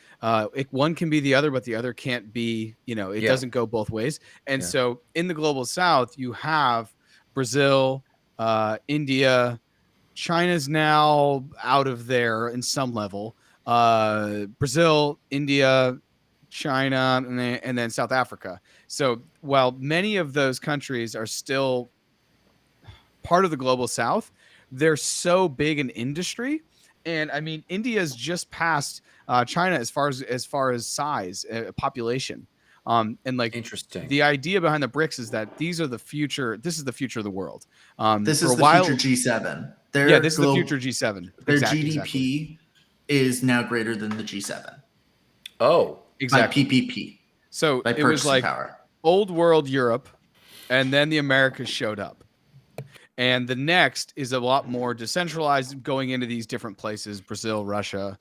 One can be the other, but the other can't be, it Yeah. doesn't go both ways. And Yeah. so in the global South, you have Brazil, India, China's now out of there in some level. Brazil, India, China, and then South Africa. So while many of those countries are still part of the global South, they're so big in industry. And I mean, India's just passed China as far as size, population. And like Interesting. the idea behind the BRICS is that these are the future. This is the future of the world. This for is a the while, future G7. Yeah, this is the future G7. Their Exactly, GDP is now greater than the G7 Oh, exactly. by PPP, So by it was purchasing like power. old world Europe, and then the Americas showed up. And the next is a lot more decentralized, going into these different places: Brazil, Russia,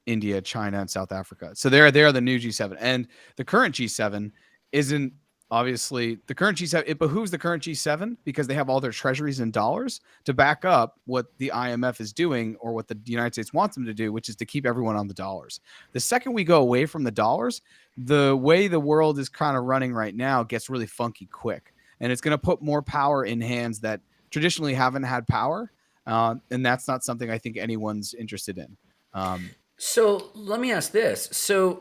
India, China, and South Africa. So they are the new G7. And the current G7 isn't obviously the current G7. It behooves the current G7 because they have all their treasuries in dollars to back up what the IMF is doing, or what the United States wants them to do, which is to keep everyone on the dollars. The second we go away from the dollars, the way the world is kind of running right now gets really funky quick. And it's going to put more power in hands that traditionally haven't had power. And that's not something I think anyone's interested in. so let me ask this. So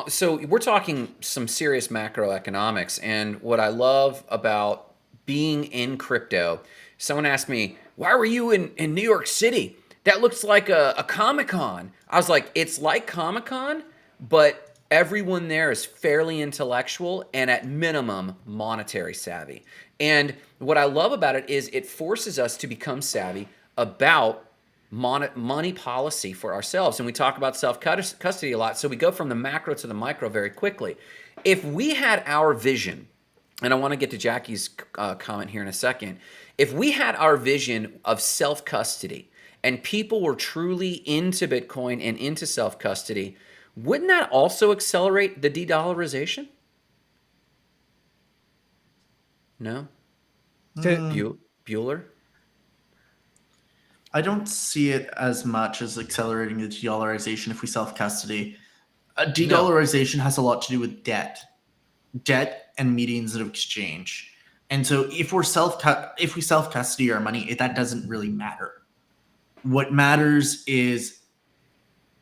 so we're talking some serious macroeconomics, and what I love about being in crypto, someone asked me, why were you in New York City? That looks like a Comic-Con. I was like, it's like Comic-Con, but everyone there is fairly intellectual and at minimum monetary savvy. And what I love about it is it forces us to become savvy about money policy for ourselves. And we talk about self-custody a lot. So we go from the macro to the micro very quickly. If we had our vision, and I want to get to Jackie's comment here in a second, if we had our vision of self-custody and people were truly into Bitcoin and into self-custody, wouldn't that also accelerate the de-dollarization? No? Bueller? I don't see it as much as accelerating the de-dollarization if we self-custody. De-dollarization has a lot to do with debt and medians of exchange. And so if we self-custody our money, that doesn't really matter. What matters is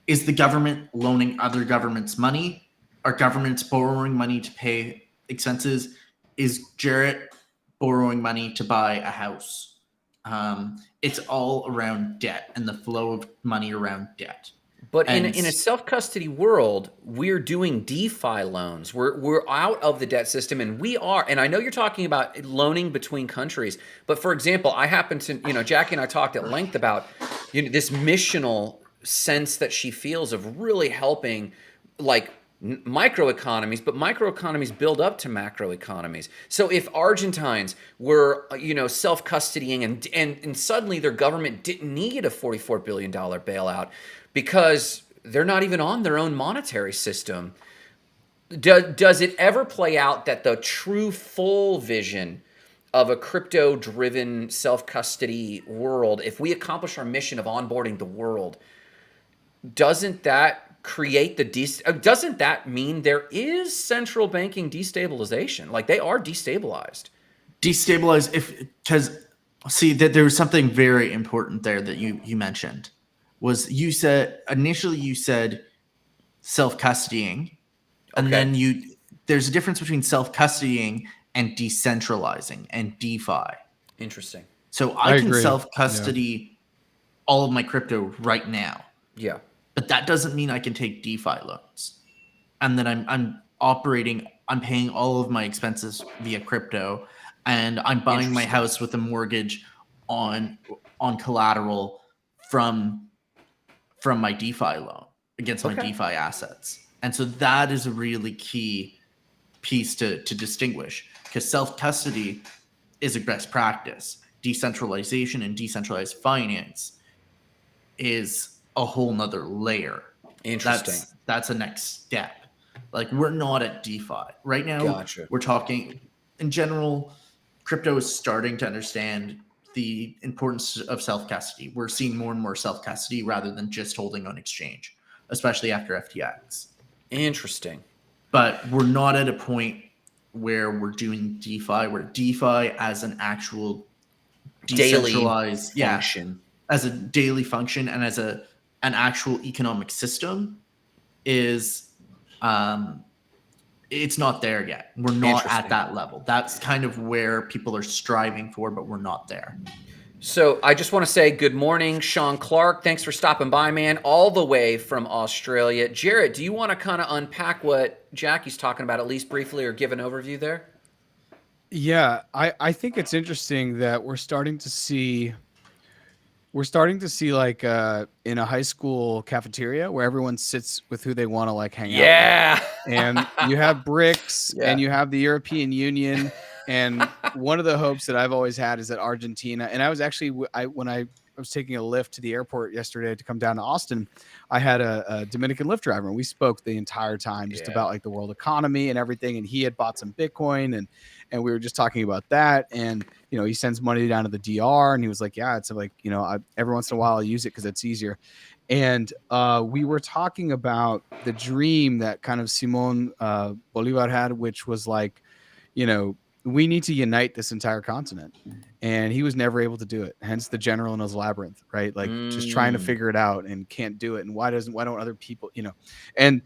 the government loaning other governments money? Are governments borrowing money to pay expenses? Is Jarrett borrowing money to buy a house? It's all around debt and the flow of money around debt. But in a self-custody world, we're doing DeFi loans. We're out of the debt system, and we are. And I know you're talking about loaning between countries, but for example, I happen to, Jackie and I talked at length about this missional sense that she feels of really helping, like microeconomies, but microeconomies build up to macroeconomies. So if Argentines were, self-custodying and suddenly their government didn't need a $44 billion bailout because they're not even on their own monetary system, does it ever play out that the true full vision of a crypto-driven self-custody world, if we accomplish our mission of onboarding the world, doesn't that create doesn't that mean there is central banking destabilization? Like they are destabilized. Destabilize because see that there was something very important there that you mentioned was you said self-custodying, and Okay. then there's a difference between self-custodying and decentralizing and DeFi. Interesting. So I I can agree. self-custody all of my crypto right now, Yeah. but that doesn't mean I can take DeFi loans. And then I'm paying all of my expenses via crypto, and I'm buying my Interesting. house with a mortgage on collateral from my DeFi loan against my Okay. DeFi assets. And so that is a really key piece to distinguish, because self-custody is a best practice. Decentralization and decentralized finance is a whole nother layer. Interesting. That's a next step. Like we're not at DeFi right now. Gotcha. We're talking in general. Crypto is starting to understand the importance of self-custody. We're seeing more and more self-custody rather than just holding on exchange, especially after FTX. Interesting. But we're not at a point where we're doing DeFi, where DeFi as an actual decentralized function. as a daily function and as an actual economic system is it's not there yet. We're not at that level. That's kind of where people are striving for, but we're not there. So I just want to say good morning, Sean Clark. Thanks for stopping by, man, all the way from Australia. Jarrett, do you want to kind of unpack what Jackie's talking about, at least briefly, or give an overview there? Yeah, I think it's interesting that we're starting to see like in a high school cafeteria where everyone sits with who they want to like hang out with. And you have BRICS and you have the European Union. And one of the hopes that I've always had is that Argentina, and I was actually, when I was taking a Lyft to the airport yesterday to come down to Austin, I had a Dominican Lyft driver, and we spoke the entire time just about like the world economy and everything. And he had bought some Bitcoin, and we were just talking about that. And, he sends money down to the DR, and he was like, yeah, it's like, every once in a while I'll use it because it's easier. And we were talking about the dream that kind of Simon Bolivar had, which was like, we need to unite this entire continent. And he was never able to do it. Hence the general in his labyrinth, right? Like just trying to figure it out and can't do it. And why don't other people, And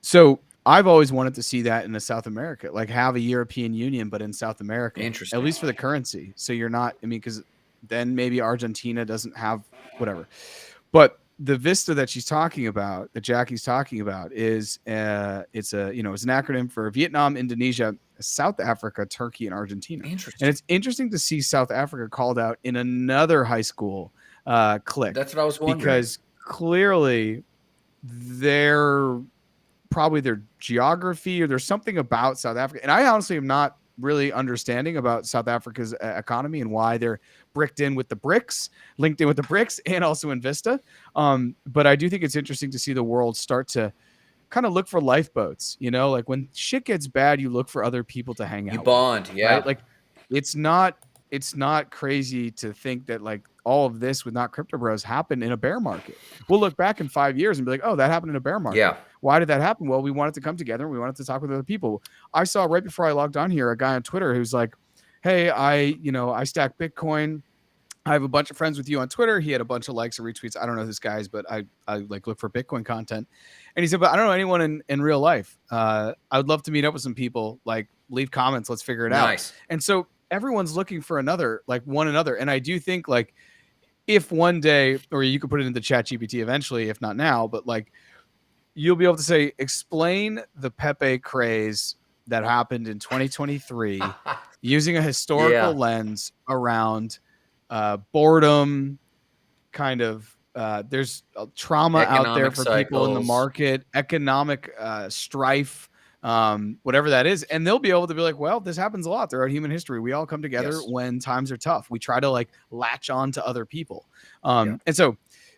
so I've always wanted to see that in South America, like have a European Union, but in South America, Interesting. at least for the currency. So you're not, because then maybe Argentina doesn't have whatever. But the vista that she's talking about, that Jackie's talking about, is it's an acronym for Vietnam, Indonesia, South Africa, Turkey, and Argentina. Interesting. And it's interesting to see South Africa called out in another high school clique. That's what I was wondering. Because clearly their geography, or there's something about South Africa, and I honestly am not really understanding about South Africa's economy and why they're bricked in with the BRICS, linked in with the BRICS, and also in Vista. But I do think it's interesting to see the world start to kind of look for lifeboats. Like when shit gets bad, you look for other people to hang out. You bond, with, yeah. Right? Like it's not crazy to think that like all of this with Not Crypto Bros happened in a bear market. We'll look back in 5 years and be like, oh, that happened in a bear market. Yeah. Why did that happen? Well, we wanted to come together and we wanted to talk with other people. I saw right before I logged on here a guy on Twitter who's like, hey, I stack Bitcoin. I have a bunch of friends with you on Twitter. He had a bunch of likes and retweets. I don't know who this guy is, but I like look for Bitcoin content. And he said, but I don't know anyone in real life. I would love to meet up with some people, like leave comments. Let's figure it out. And so everyone's looking for one another. And I do think like if one day, or you could put it into ChatGPT eventually, if not now, but like you'll be able to say, explain the Pepe craze that happened in 2023 using a historical lens around boredom, kind of there's trauma out there Economic for people in the cycles. market, economic strife, whatever that is, and they'll be able to be like, well, this happens a lot throughout human history. We all come together Yes. when times are tough. We try to like latch on to other people, Yeah. and so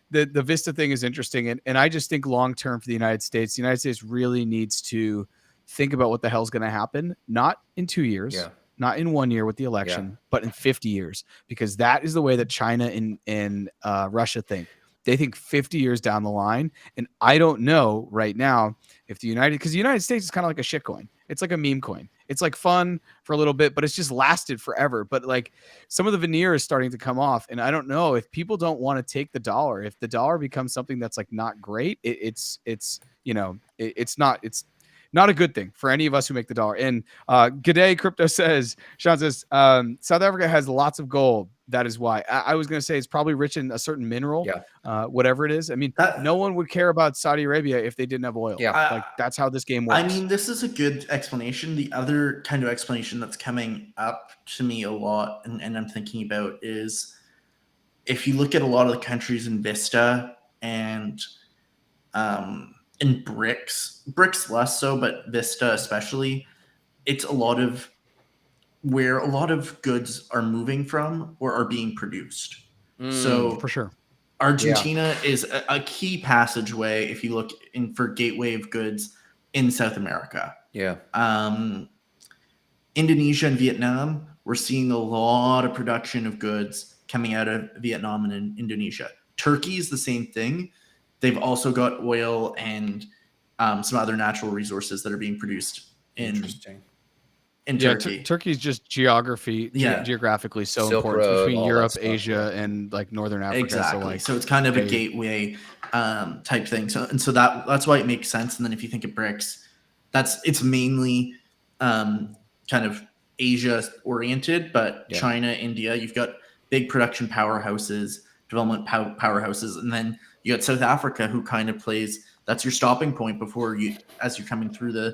the Vista thing is interesting, and I just think long term for the United States really needs to think about what the hell's going to happen, not in 2 years. Yeah. Not in 1 year with the election, but in 50 years, because that is the way that China and Russia think. They think 50 years down the line. And I don't know right now if because the United States is kind of like a shit coin. It's like a meme coin. It's like fun for a little bit, but it's just lasted forever. But like some of the veneer is starting to come off. And I don't know if people don't want to take the dollar, if the dollar becomes something that's like not great, it's not a good thing for any of us who make the dollar. And G'day Crypto says, Sean says, South Africa has lots of gold. That is why. I was going to say it's probably rich in a certain mineral, whatever it is. I mean, no one would care about Saudi Arabia if they didn't have oil. Yeah. Like that's how this game works. I mean, this is a good explanation. The other kind of explanation that's coming up to me a lot and I'm thinking about is if you look at a lot of the countries in Vista and in BRICS less so, but Vista especially, it's a lot of where a lot of goods are moving from or are being produced. So for sure, Argentina is a key passageway if you look in for gateway of goods in South America. Yeah. Indonesia and Vietnam, we're seeing a lot of production of goods coming out of Vietnam and Indonesia. Turkey is the same thing. They've also got oil and some other natural resources that are being produced in Turkey. Turkey's just geographically so Silk important Road, between all Europe, that stuff, Asia, and like Northern Africa. Exactly. So it's kind of a gateway type thing. So that's why it makes sense. And then if you think of BRICS, it's mainly kind of Asia oriented, but China, India, you've got big production powerhouses, development powerhouses, and then you got South Africa, who kind of that's your stopping point as you're coming through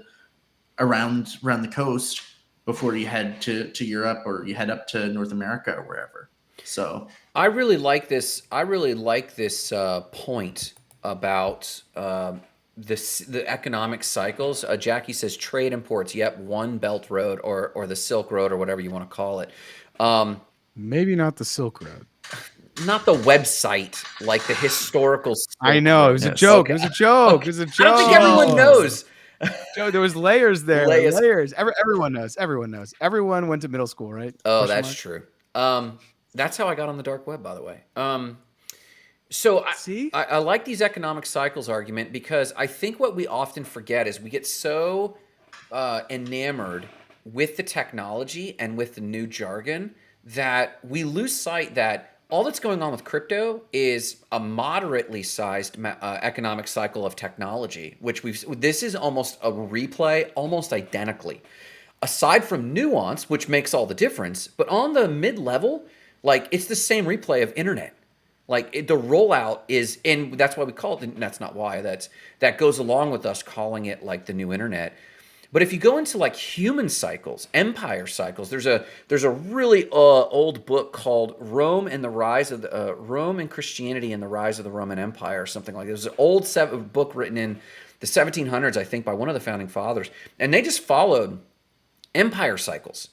around the coast before you head to Europe or you head up to North America or wherever. So I really like this. Point about the economic cycles. Jackie says trade imports. Yep, One Belt Road or the Silk Road or whatever you want to call it. Maybe not the Silk Road. Not the website, like the historical. I know it was a joke. Okay. It was a joke. It was a joke. I don't think everyone knows. Joe, there was layers there. Layers. Everyone knows. Everyone went to middle school, right? Oh, that's true. That's how I got on the dark web, by the way. So I like these economic cycles argument because I think what we often forget is we get so enamored with the technology and with the new jargon that we lose sight that all that's going on with crypto is a moderately sized economic cycle of technology, which this is almost a replay, almost identically. Aside from nuance, which makes all the difference, but on the mid-level, like it's the same replay of internet. Like the rollout is, and that's why we call it, that's not why, that goes along with us calling it like the new internet. But if you go into like human cycles, empire cycles, there's a really old book called Rome and Christianity and the Rise of the Roman Empire, or something like that. It was an old book written in the 1700s, I think, by one of the founding fathers, and they just followed empire cycles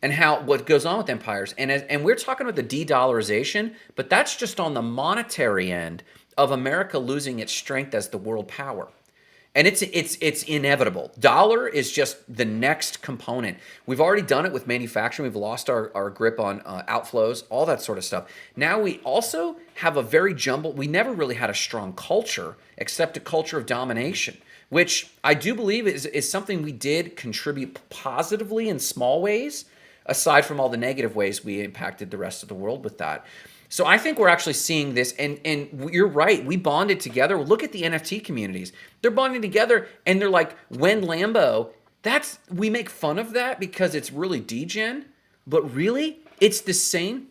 and what goes on with empires. And we're talking about the de-dollarization, but that's just on the monetary end of America losing its strength as the world power. And it's inevitable. Dollar is just the next component. We've already done it with manufacturing. We've lost our grip on outflows, all that sort of stuff. Now we also have a very we never really had a strong culture except a culture of domination, which I do believe is something we did contribute positively in small ways, aside from all the negative ways we impacted the rest of the world with that. So I think we're actually seeing this, and you're right. We bonded together. Look at the NFT communities; they're bonding together, and they're like, when Lambo. We make fun of that because it's really degen, but really it's the same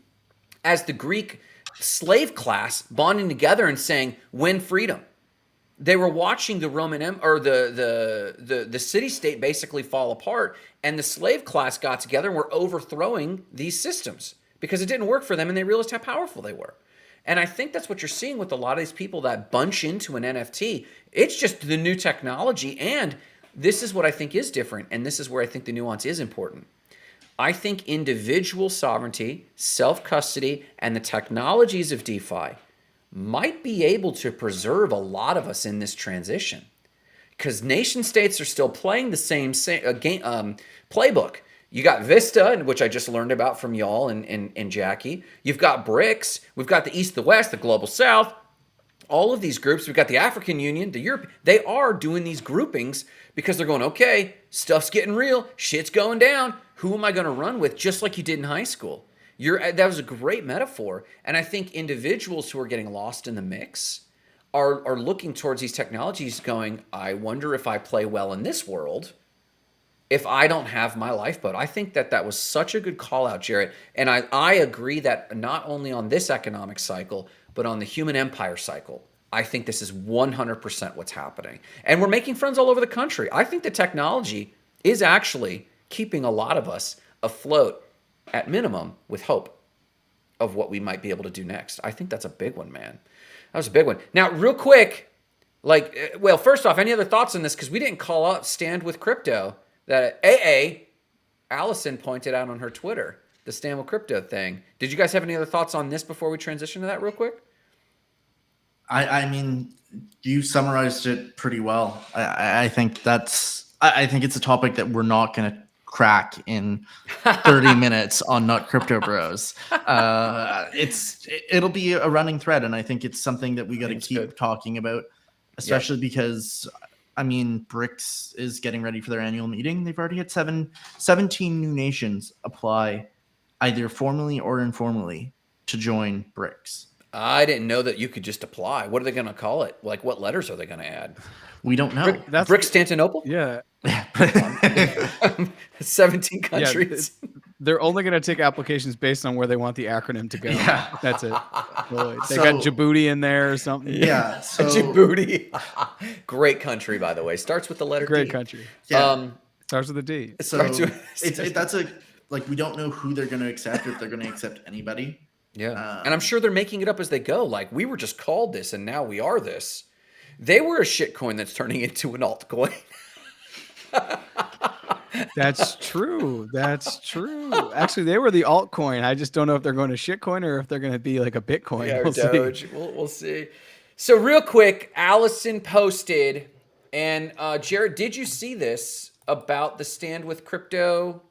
as the Greek slave class bonding together and saying, "Win freedom." They were watching the Roman or the city-state basically fall apart, and the slave class got together and were overthrowing these systems because it didn't work for them, and they realized how powerful they were. And I think that's what you're seeing with a lot of these people that bunch into an NFT. It's just the new technology. And this is what I think is different. And this is where I think the nuance is important. I think individual sovereignty, self-custody, and the technologies of DeFi might be able to preserve a lot of us in this transition. Because nation states are still playing the same game playbook. You got Vista, which I just learned about from y'all and Jackie. You've got BRICS. We've got the East, the West, the Global South. All of these groups. We've got the African Union, the Europe. They are doing these groupings because they're going, okay, stuff's getting real. Shit's going down. Who am I going to run with? Just like you did in high school. That was a great metaphor. And I think individuals who are getting lost in the mix are looking towards these technologies going, I wonder if I play well in this world if I don't have my lifeboat. I think that was such a good call out, Jarrett. And I agree that not only on this economic cycle, but on the human empire cycle, I think this is 100% what's happening. And we're making friends all over the country. I think the technology is actually keeping a lot of us afloat, at minimum, with hope of what we might be able to do next. I think that's a big one, man. That was a big one. Now, real quick, first off, any other thoughts on this? Because we didn't call out Stand with Crypto that Allison pointed out on her Twitter, the Stand with Crypto thing. Did you guys have any other thoughts on this before we transition to that real quick? I mean, you summarized it pretty well. I think it's a topic that we're not going to crack in 30 minutes on Not Crypto Bros. It'll be a running thread, and I think it's something that we got to keep talking about, especially because I mean, BRICS is getting ready for their annual meeting. They've already had 17 new nations apply either formally or informally to join BRICS. I didn't know that you could just apply. What are they going to call it? Like, what letters are they going to add? We don't know. BRICS-Constantinople? Yeah. 17 countries. Yeah, they're only going to take applications based on where they want the acronym to go. Yeah. That's it. They got Djibouti in there or something. Yeah. So, Djibouti. Great country, by the way. Starts with the letter D. Great country. Yeah. Starts with a D. So we don't know who they're going to accept, if they're going to accept anybody. Yeah. And I'm sure they're making it up as they go. Like, we were just called this and now we are this. They were a shitcoin that's turning into an altcoin. That's true. That's true. Actually, they were the altcoin. I just don't know if they're going to shitcoin or if they're going to be like a Bitcoin. Yeah, we'll Doge. see. We'll see. So real quick, Allison posted, and Jared, did you see this about the Stand with Crypto?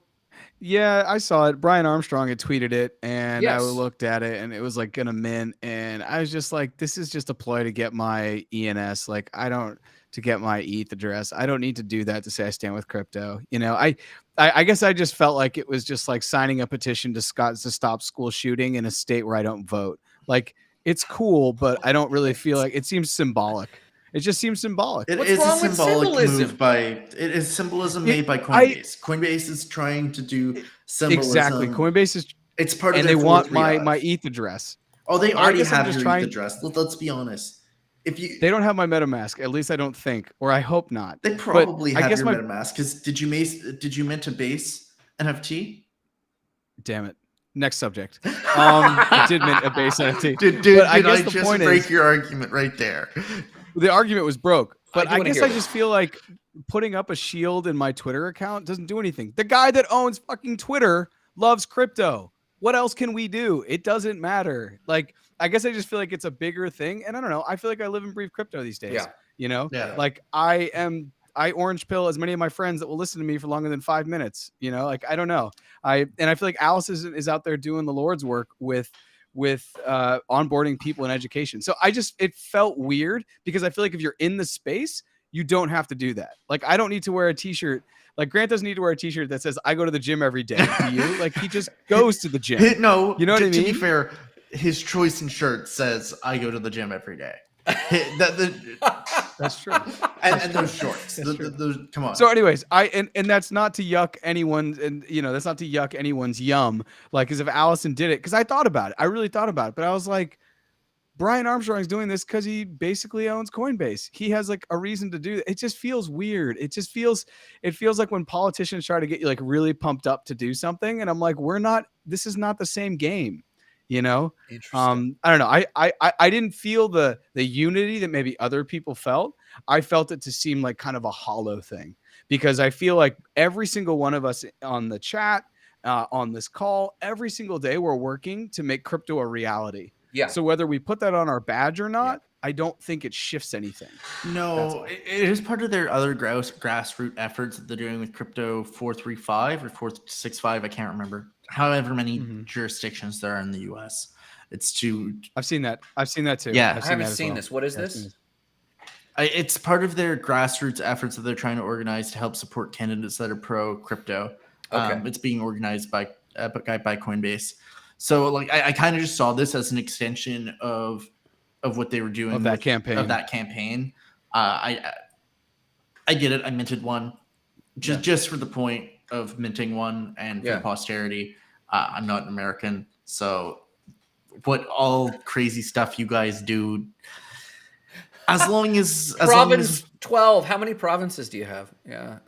Yeah, I saw it. Brian Armstrong had tweeted it, and Yes. I looked at it, and it was like gonna mint, and I was just like, this is just a ploy to get my ENS. Like, to get my ETH address. I don't need to do that to say I stand with crypto. You know, I guess I just felt like it was just like signing a petition to stop school shooting in a state where I don't vote. Like, it's cool, but I don't really feel like it seems symbolic. It just seems symbolic. What's wrong with symbolism? It is symbolism made by Coinbase. Coinbase is trying to do symbolism. Exactly. Coinbase is. It's part of and their they want my ETH address. Oh, they already have your ETH address. Let's be honest. They don't have my MetaMask, at least I don't think, or I hope not. They probably have your MetaMask. Because did you mint a base NFT? Damn it. Next subject. I did mint a base NFT. Did I just break your argument right there? The argument was broke. But I guess I just feel like putting up a shield in my Twitter account doesn't do anything. The guy that owns fucking Twitter loves crypto. What else can we do? It doesn't matter. Like, I guess I just feel like it's a bigger thing. And I don't know. I feel like I live and breathe crypto these days. Yeah. You know? Yeah. Like, I orange pill as many of my friends that will listen to me for longer than 5 minutes. You know, like, I don't know. I feel like Alice is out there doing the Lord's work with onboarding people in education. So it felt weird because I feel like if you're in the space, you don't have to do that. Like, I don't need to wear a t-shirt. Like, Grant doesn't need to wear a t-shirt that says I go to the gym every day. Do you? Like, he just goes to the gym. No, you know what I mean? To be fair, his choice in shirt says I go to the gym every day. That's true. And those shorts. Come on. So anyways, and that's not to yuck anyone's, and you know, that's not to yuck anyone's yum. Like, because if Allison did it, because I thought about it. I really thought about it. But I was like, Brian Armstrong's doing this because he basically owns Coinbase. He has like a reason to do it. It just feels weird. It feels like when politicians try to get you like really pumped up to do something. And I'm like, this is not the same game. You know, Interesting. I don't know. I didn't feel the unity that maybe other people felt. I felt it to seem like kind of a hollow thing, because I feel like every single one of us on the chat, on this call, every single day we're working to make crypto a reality. Yeah. So whether we put that on our badge or Yeah. not, I don't think it shifts anything. That's No, all. it is part of their other grassroots efforts that they're doing with Crypto 435 or 465. I can't remember. However many Mhm. jurisdictions there are in the U.S. It's to I've seen that. I've seen that too. Yeah. I've I seen haven't that as seen well. this. What is Yeah, I've seen this? it's part of their grassroots efforts that they're trying to organize to help support candidates that are pro crypto. Okay. It's being organized by Coinbase. So like I kind of just saw this as an extension of what they were doing Of that campaign. Of that campaign. I get it. I minted one just for the point of minting one and for Yeah. the posterity. I'm not an American, so what all crazy stuff you guys do, as long as Province 12. How many provinces do you have? Yeah.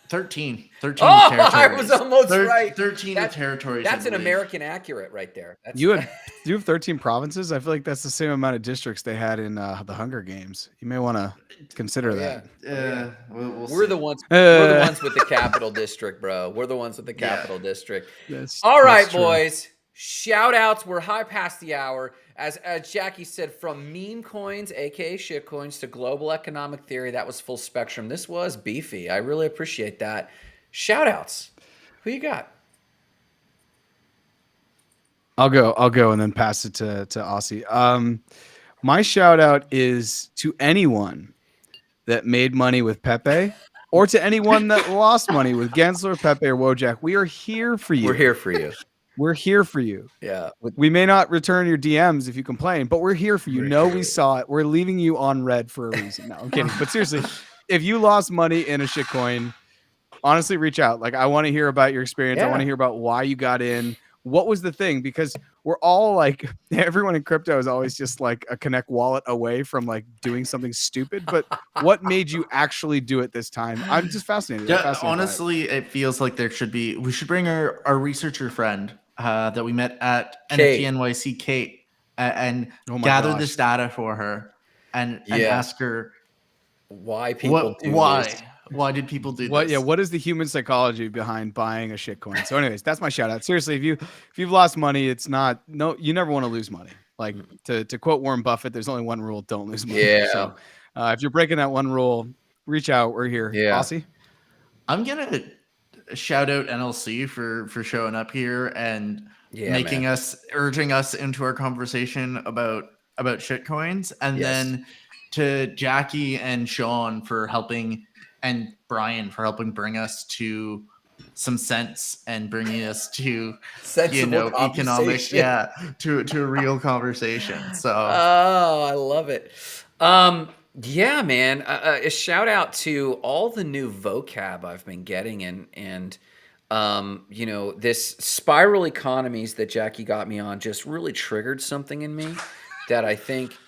13 Oh, with I territories. was almost right. 13 with territories. I That's an believe. American accurate right there. That's, You have 13 provinces. I feel like that's the same amount of districts they had in the Hunger Games. You may want to consider that. Yeah. We'll We're see. the ones. We're the ones with the capital district, bro. We're the ones with the capital district. All right, that's true. boys. Shout outs. We're high past the hour. As Jackie said, from meme coins, aka shit coins, to global economic theory, that was full spectrum. This was beefy. I really appreciate that. Shout outs. Who you got? I'll go and then pass it to Aussie. My shout out is to anyone that made money with Pepe, or to anyone that lost money with Gensler, Pepe, or Wojak. We are here for you. We're here for you. We're here for you. Yeah. We may not return your DMs if you complain, but we're here for you. We saw it. We're leaving you on red for a reason. No, I'm kidding. But seriously, if you lost money in a shitcoin, honestly, reach out. Like, I want to hear about your experience. Yeah. I want to hear about why you got in. What was the thing? Because we're all like, everyone in crypto is always just like a Connect wallet away from like doing something stupid. But what made you actually do it this time? I'm just fascinated. Yeah, honestly, it feels like we should bring our researcher friend that we met at Kate. NFT NYC, Kate, and Oh my gather gosh. this data for her and ask her why people do this. Why did people do this? Yeah, what is the human psychology behind buying a shitcoin? So, anyways, that's my shout out. Seriously, if you've lost money, you never want to lose money. Like to quote Warren Buffett, there's only one rule: don't lose money. Yeah. So, if you're breaking that one rule, reach out. We're here. Yeah. Aussie? I'm gonna shout out NLC for showing up here and urging us into our conversation about shitcoins, and then to Jackie and Sean for helping, and Brian for helping bring us to some sense and bringing us to economic to a real conversation. So I love it. Yeah, man. A shout out to all the new vocab I've been getting, and this spiral economies that Jackie got me on just really triggered something in me that I think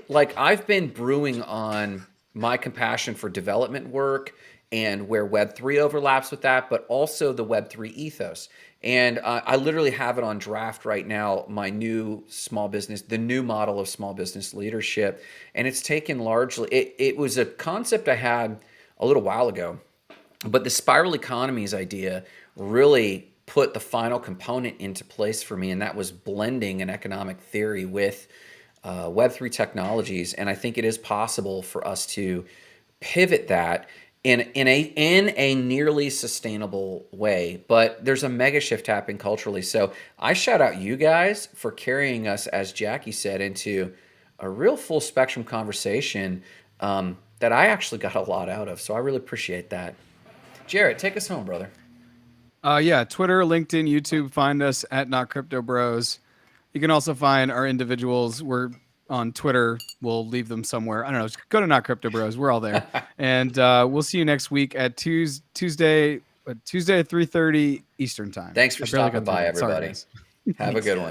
like I've been brewing on my compassion for development work and where Web3 overlaps with that, but also the Web3 ethos. And I literally have it on draft right now, the new model of small business leadership. And it's taken largely, it was a concept I had a little while ago, but the spiral economies idea really put the final component into place for me. And that was blending an economic theory with Web3 technologies. And I think it is possible for us to pivot that in a nearly sustainable way. But there's a mega shift happening culturally. So I shout out you guys for carrying us, as Jackie said, into a real full spectrum conversation that I actually got a lot out of. So I really appreciate that. Jarrett, take us home, brother. Yeah, Twitter, LinkedIn, YouTube. Find us at Not Crypto Bros. You can also find our individuals. We're on Twitter. We'll leave them somewhere. I don't know. Just go to Not Crypto Bros. We're all there. And we'll see you next week at Tuesday at 3:30 Eastern time. Thanks for stopping by, everybody. Have a good one.